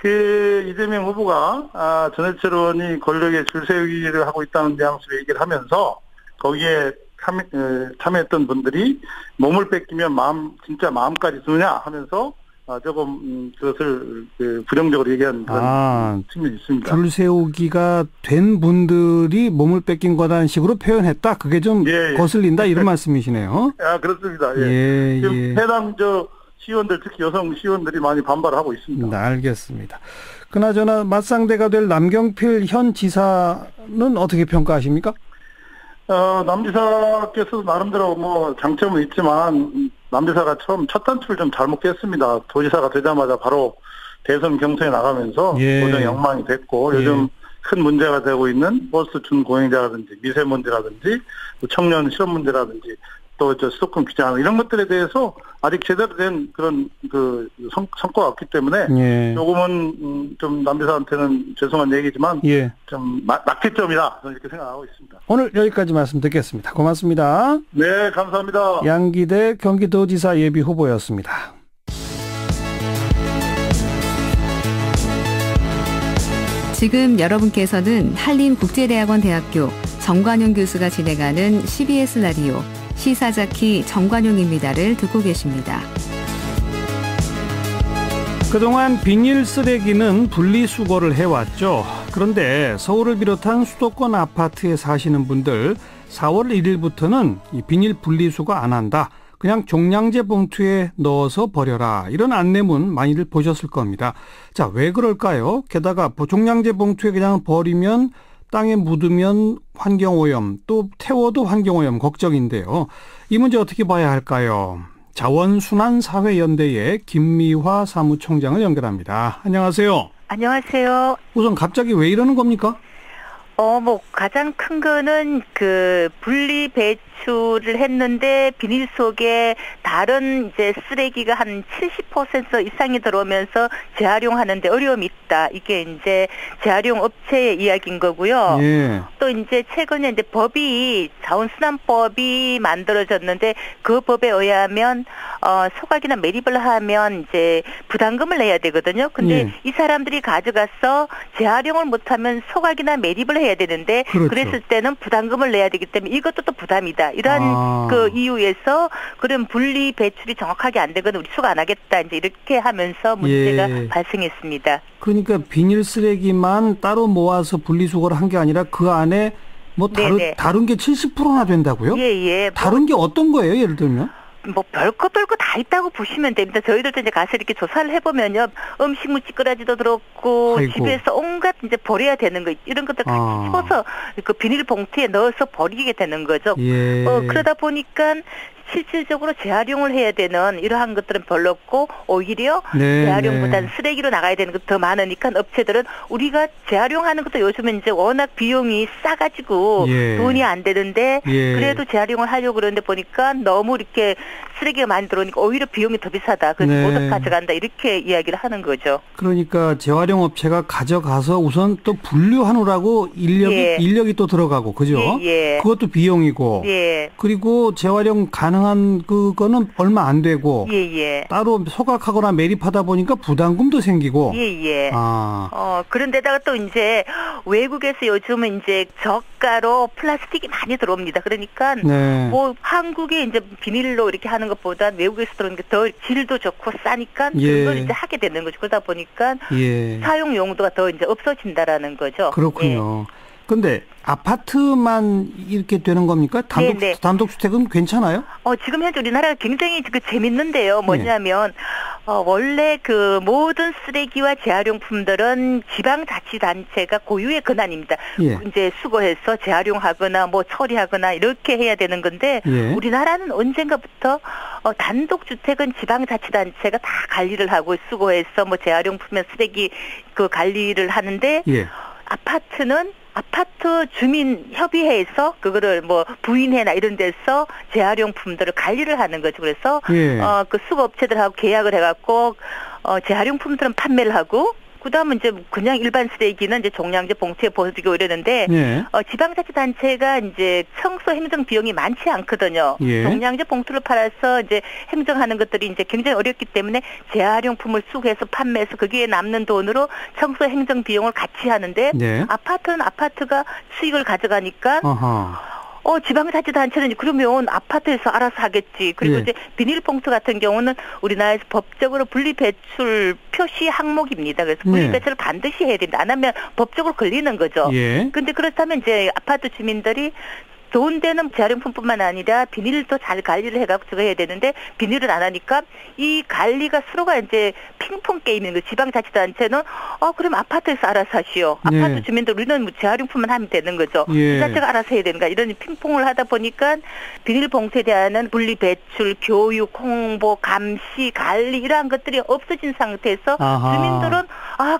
이재명 후보가 전해철 의원이 권력의 줄세우기를 하고 있다는 뉘앙스로 얘기를 하면서 거기에 참여했던 분들이 몸을 뺏기면 진짜 마음까지 주느냐 하면서 조금 그것을 부정적으로 얘기하는 그런 측면이 있습니다. 줄 세우기가 된 분들이 몸을 뺏긴 거라는 식으로 표현했다. 그게 좀 거슬린다 이런 말씀이시네요. 그렇습니다. 지금 해당 시의원들 특히 여성 시의원들이 많이 반발하고 있습니다. 네, 알겠습니다. 그나저나 맞상대가 될 남경필 현 지사는 어떻게 평가하십니까? 남 지사께서도 나름대로 뭐 장점은 있지만 남 지사가 처음 첫 단추를 좀 잘못 깼습니다. 도지사가 되자마자 바로 대선 경선에 나가면서 도정이 엉망이 됐고 요즘 큰 문제가 되고 있는 버스 준공행자라든지 미세먼지라든지 청년 실업 문제라든지 또 수도권 규제하는 이런 것들에 대해서 아직 제대로 된 그런 성과가 없기 때문에 조금은 좀 남지사한테는 죄송한 얘기지만 좀 낙태점이다 저는 이렇게 생각하고 있습니다. 오늘 여기까지 말씀 듣겠습니다. 고맙습니다. 네, 감사합니다. 양기대 경기도지사 예비 후보였습니다. 지금 여러분께서는 한림국제대학원 대학교 정관용 교수가 진행하는 CBS 라디오 시사자키 정관용입니다를 듣고 계십니다. 그동안 비닐 쓰레기는 분리수거를 해왔죠. 그런데 서울을 비롯한 수도권 아파트에 사시는 분들 4월 1일부터는 이 비닐 분리수거 안 한다. 그냥 종량제 봉투에 넣어서 버려라. 이런 안내문 많이들 보셨을 겁니다. 자, 왜 그럴까요? 게다가 종량제 봉투에 그냥 버리면 땅에 묻으면 환경오염, 또 태워도 환경오염 걱정인데요. 이 문제 어떻게 봐야 할까요? 자원순환사회연대의 김미화 사무총장을 연결합니다. 안녕하세요. 안녕하세요. 우선 갑자기 왜 이러는 겁니까? 가장 큰 거는 분리 배출을 했는데 비닐 속에 다른 쓰레기가 한 70% 이상이 들어오면서 재활용하는데 어려움이 있다. 이게 재활용 업체의 이야기인 거고요. 또 최근에 자원순환법이 만들어졌는데 그 법에 의하면 소각이나 매립을 하면 부담금을 내야 되거든요. 근데 이 사람들이 가져가서 재활용을 못하면 소각이나 매립을 해야 되는데 그랬을 때는 부담금을 내야 되기 때문에 이것도 또 부담이다. 이러한 이유에서 그럼 분리 배출이 정확하게 안 되거든 우리 수거 안 하겠다. 이렇게 하면서 문제가 발생했습니다. 그러니까 비닐 쓰레기만 따로 모아서 분리수거를 한 게 아니라 그 안에 다른 게 70%나 된다고요? 다른 게 어떤 거예요? 예를 들면? 뭐 별거 다 있다고 보시면 됩니다. 저희들도 이제 가서 이렇게 조사를 해보면요, 음식물 찌끄러지도 들었고, 아이고. 집에서 온갖 이제 버려야 되는 거 이런 것들 같이 집어서 그 비닐봉투에 넣어서 버리게 되는 거죠. 예. 그러다 보니까 실질적으로 재활용을 해야 되는 이러한 것들은 별로 없고 오히려 네, 재활용보다는 쓰레기로 나가야 되는 것도 더 많으니까 업체들은 우리가 재활용하는 것도 요즘은 이제 워낙 비용이 싸가지고 예. 돈이 안 되는데 예. 그래도 재활용을 하려고 그러는데 보니까 너무 이렇게 쓰레기가 많이 들어오니까 오히려 비용이 더 비싸다. 그래서 네. 못 가져간다. 이렇게 이야기를 하는 거죠. 그러니까 재활용 업체가 가져가서 우선 또 분류하느라고 인력이 또 들어가고 그죠? 예. 그것도 비용이고. 예. 그리고 재활용 가능한 그거는 얼마 안 되고. 예. 따로 소각하거나 매립하다 보니까 부담금도 생기고. 예. 그런데다가 또 이제 외국에서 요즘은 이제 저가로 플라스틱이 많이 들어옵니다. 그러니까 네. 뭐 한국에 이제 비닐로 이렇게 하는 것보다 외국에서 들어오는 게 더 질도 좋고 싸니까 예. 그걸 이제 하게 되는 거죠. 그러다 보니까 예. 사용 용도가 더 이제 없어진다라는 거죠. 그렇군요. 근데 아파트만 이렇게 되는 겁니까? 단독주택은 괜찮아요? 지금 현재 우리나라가 굉장히 재밌는데요. 뭐냐면, 원래 그 모든 쓰레기와 재활용품들은 지방자치단체가 고유의 권한입니다. 예. 이제 수거해서 재활용하거나 뭐 처리하거나 이렇게 해야 되는 건데, 예. 우리나라는 언젠가부터 단독주택은 지방자치단체가 다 관리를 하고 수거해서 뭐 재활용품의 쓰레기 그 관리를 하는데, 예. 아파트는 아파트 주민 협의회에서 그거를 뭐 부인회나 이런 데서 재활용품들을 관리를 하는 거죠. 그래서 예. 그 수거업체들하고 계약을 해갖고 재활용품들은 판매를 하고. 그다음은 이제 그냥 일반 쓰레기는 이제 종량제 봉투에 버리고 이러는데 예. 지방자치단체가 이제 청소 행정 비용이 많지 않거든요. 예. 종량제 봉투를 팔아서 이제 행정하는 것들이 이제 굉장히 어렵기 때문에 재활용품을 수거해서 판매해서 거기에 남는 돈으로 청소 행정 비용을 같이 하는데 네. 아파트는 아파트가 수익을 가져가니까. 어허. 지방자치단체는 그러면 아파트에서 알아서 하겠지. 그리고 예. 이제 비닐봉투 같은 경우는 우리나라에서 법적으로 분리배출 표시 항목입니다. 그래서 분리배출을 반드시 해야 됩니다. 안 하면 법적으로 걸리는 거죠. 예. 근데 그렇다면 이제 아파트 주민들이 돈 되는 재활용품뿐만 아니라 비닐도 잘 관리를 해갖고 저거 해야 되는데 비닐을 안 하니까 이 관리가 서로가 이제 핑퐁 게임인 거예요. 지방자치단체는 그럼 아파트에서 알아서 하시오. 네. 아파트 주민들 우리는 뭐 재활용품만 하면 되는 거죠. 예. 그 자체가 알아서 해야 되는가 이런 핑퐁을 하다 보니까 비닐봉투에 대한 분리배출, 교육, 홍보, 감시, 관리 이러한 것들이 없어진 상태에서 아하. 주민들은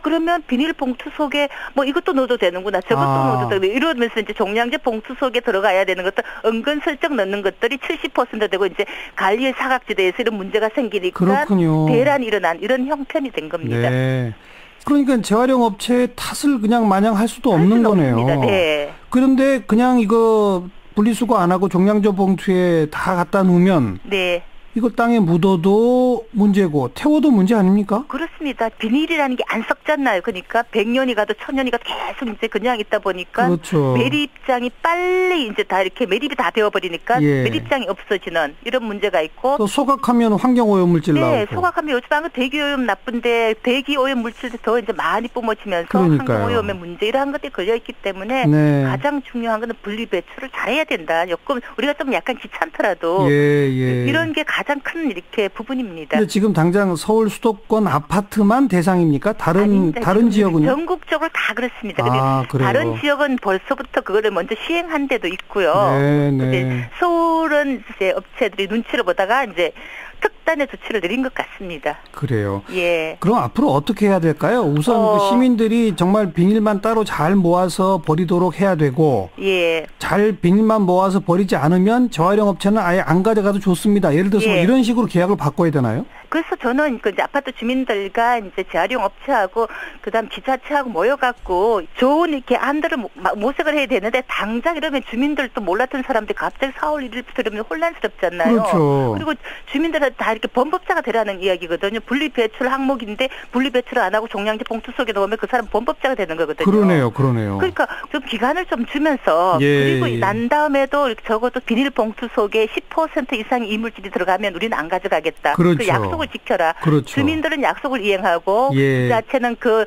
그러면 비닐봉투 속에 뭐 이것도 넣어도 되는구나 저것도 넣어도 되고 이러면서 이제 종량제 봉투 속에 들어가야 되는 것도 은근슬쩍 넣는 것들이 70% 되고 이제 관리의 사각지대에서 이런 문제가 생기니까 그렇군요. 대란이 일어난 이런 형편이 된 겁니다. 네. 그러니까 재활용 업체의 탓을 그냥 마냥 할 수도 없는 거네요. 없습니다. 네. 그런데 그냥 이거 분리수거 안 하고 종량제 봉투에 다 갖다 놓으면 네. 이거 땅에 묻어도 문제고 태워도 문제 아닙니까? 그렇습니다. 비닐이라는 게 안 썩잖아요. 그러니까 100년이 가도 1000년이 가도 계속 이제 그냥 있다 보니까 그렇죠. 매립장이 빨리 이제 다 이렇게 매립이 다 되어버리니까 예. 매립장이 없어지는 이런 문제가 있고 또 소각하면 환경오염물질 나오고. 네, 소각하면 요즘은 대기오염 나쁜데 대기오염 물질도 더 이제 많이 뿜어지면서 그러니까요. 환경오염의 문제 이러한 것들이 걸려 있기 때문에 네. 가장 중요한 것은 분리배출을 잘해야 된다. 조금 우리가 좀 약간 귀찮더라도 예. 이런 게 가장 큰 이렇게 부분입니다. 근데 지금 당장 서울 수도권 아파트만 대상입니까? 다른 지역은요? 전국적으로 다 그렇습니다. 그래요? 다른 지역은 벌써부터 그거를 먼저 시행한 데도 있고요. 네. 근데 서울은 이제 업체들이 눈치를 보다가 이제 특단의 조치를 내린 것 같습니다. 그래요. 예. 그럼 앞으로 어떻게 해야 될까요? 우선 그 시민들이 정말 비닐만 따로 잘 모아서 버리도록 해야 되고, 예. 잘 비닐만 모아서 버리지 않으면 재활용 업체는 아예 안 가져가도 좋습니다. 예를 들어서 예. 이런 식으로 계약을 바꿔야 되나요? 그래서 저는 그 이제 아파트 주민들과 이제 재활용 업체하고 그다음 지자체하고 모여갖고 좋은 이렇게 안들을 모색을 해야 되는데 당장 이러면 주민들도 몰랐던 사람들이 갑자기 4월 1일부터 이러면 혼란스럽잖아요. 그렇죠. 그리고 주민들은 다 이렇게 범법자가 되라는 이야기거든요. 분리배출 항목인데 분리배출을 안 하고 종량제 봉투 속에 넣으면 그 사람 범법자가 되는 거거든요. 그러네요. 그러니까 좀 기간을 좀 주면서 그리고 난 다음에도 이렇게 적어도 비닐봉투 속에 10% 이상의 이물질이 들어가면 우리는 안 가져가겠다. 그렇죠. 그 약속을 지켜라. 그렇죠. 주민들은 약속을 이행하고 예. 지자체는 그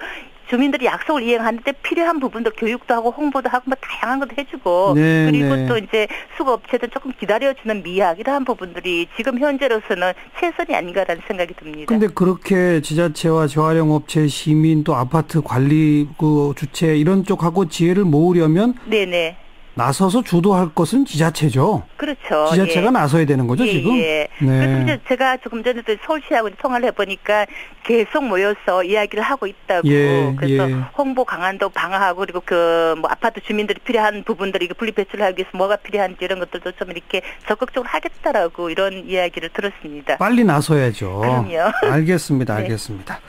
주민들이 약속을 이행하는데 필요한 부분도 교육도 하고 홍보도 하고 뭐 다양한 것도 해주고 네, 그리고 네. 또 이제 수거업체들 조금 기다려주는 미학 이러한 부분들이 지금 현재로서는 최선이 아닌가라는 생각이 듭니다. 근데 그렇게 지자체와 재활용 업체, 시민 또 아파트 관리 그 주체 이런 쪽하고 지혜를 모으려면 네네. 나서서 주도할 것은 지자체죠. 그렇죠. 지자체가 예. 나서야 되는 거죠, 예, 지금? 예. 네. 그래서 이제 제가 조금 전에도 서울시하고 통화를 해보니까 계속 모여서 이야기를 하고 있다고. 예, 그래서 예. 홍보 강화도 방어하고 그리고 그 뭐 아파트 주민들이 필요한 부분들 이거 분리 배출을 하기 위해서 뭐가 필요한지 이런 것들도 좀 이렇게 적극적으로 하겠다라고 이런 이야기를 들었습니다. 빨리 나서야죠. 그럼요. 알겠습니다. 네. 알겠습니다.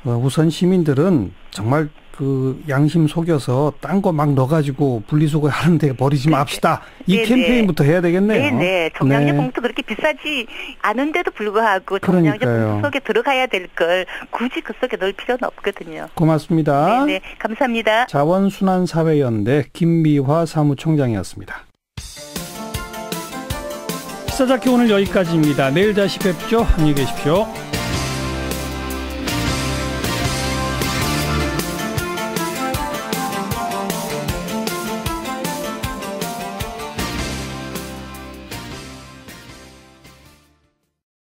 우선 시민들은 정말 그 양심 속여서 딴 거 막 넣어가지고 분리수거 하는데 버리지 맙시다. 이 네, 캠페인부터 해야 되겠네요. 네네. 종량제 네. 봉투 그렇게 비싸지 않은데도 불구하고 종량제 그러니까요. 봉투 속에 들어가야 될 걸 굳이 그 속에 넣을 필요는 없거든요. 고맙습니다. 네네. 감사합니다. 자원순환사회연대 김미화 사무총장이었습니다. 시사자키 오늘 여기까지입니다. 내일 다시 뵙죠. 안녕히 계십시오.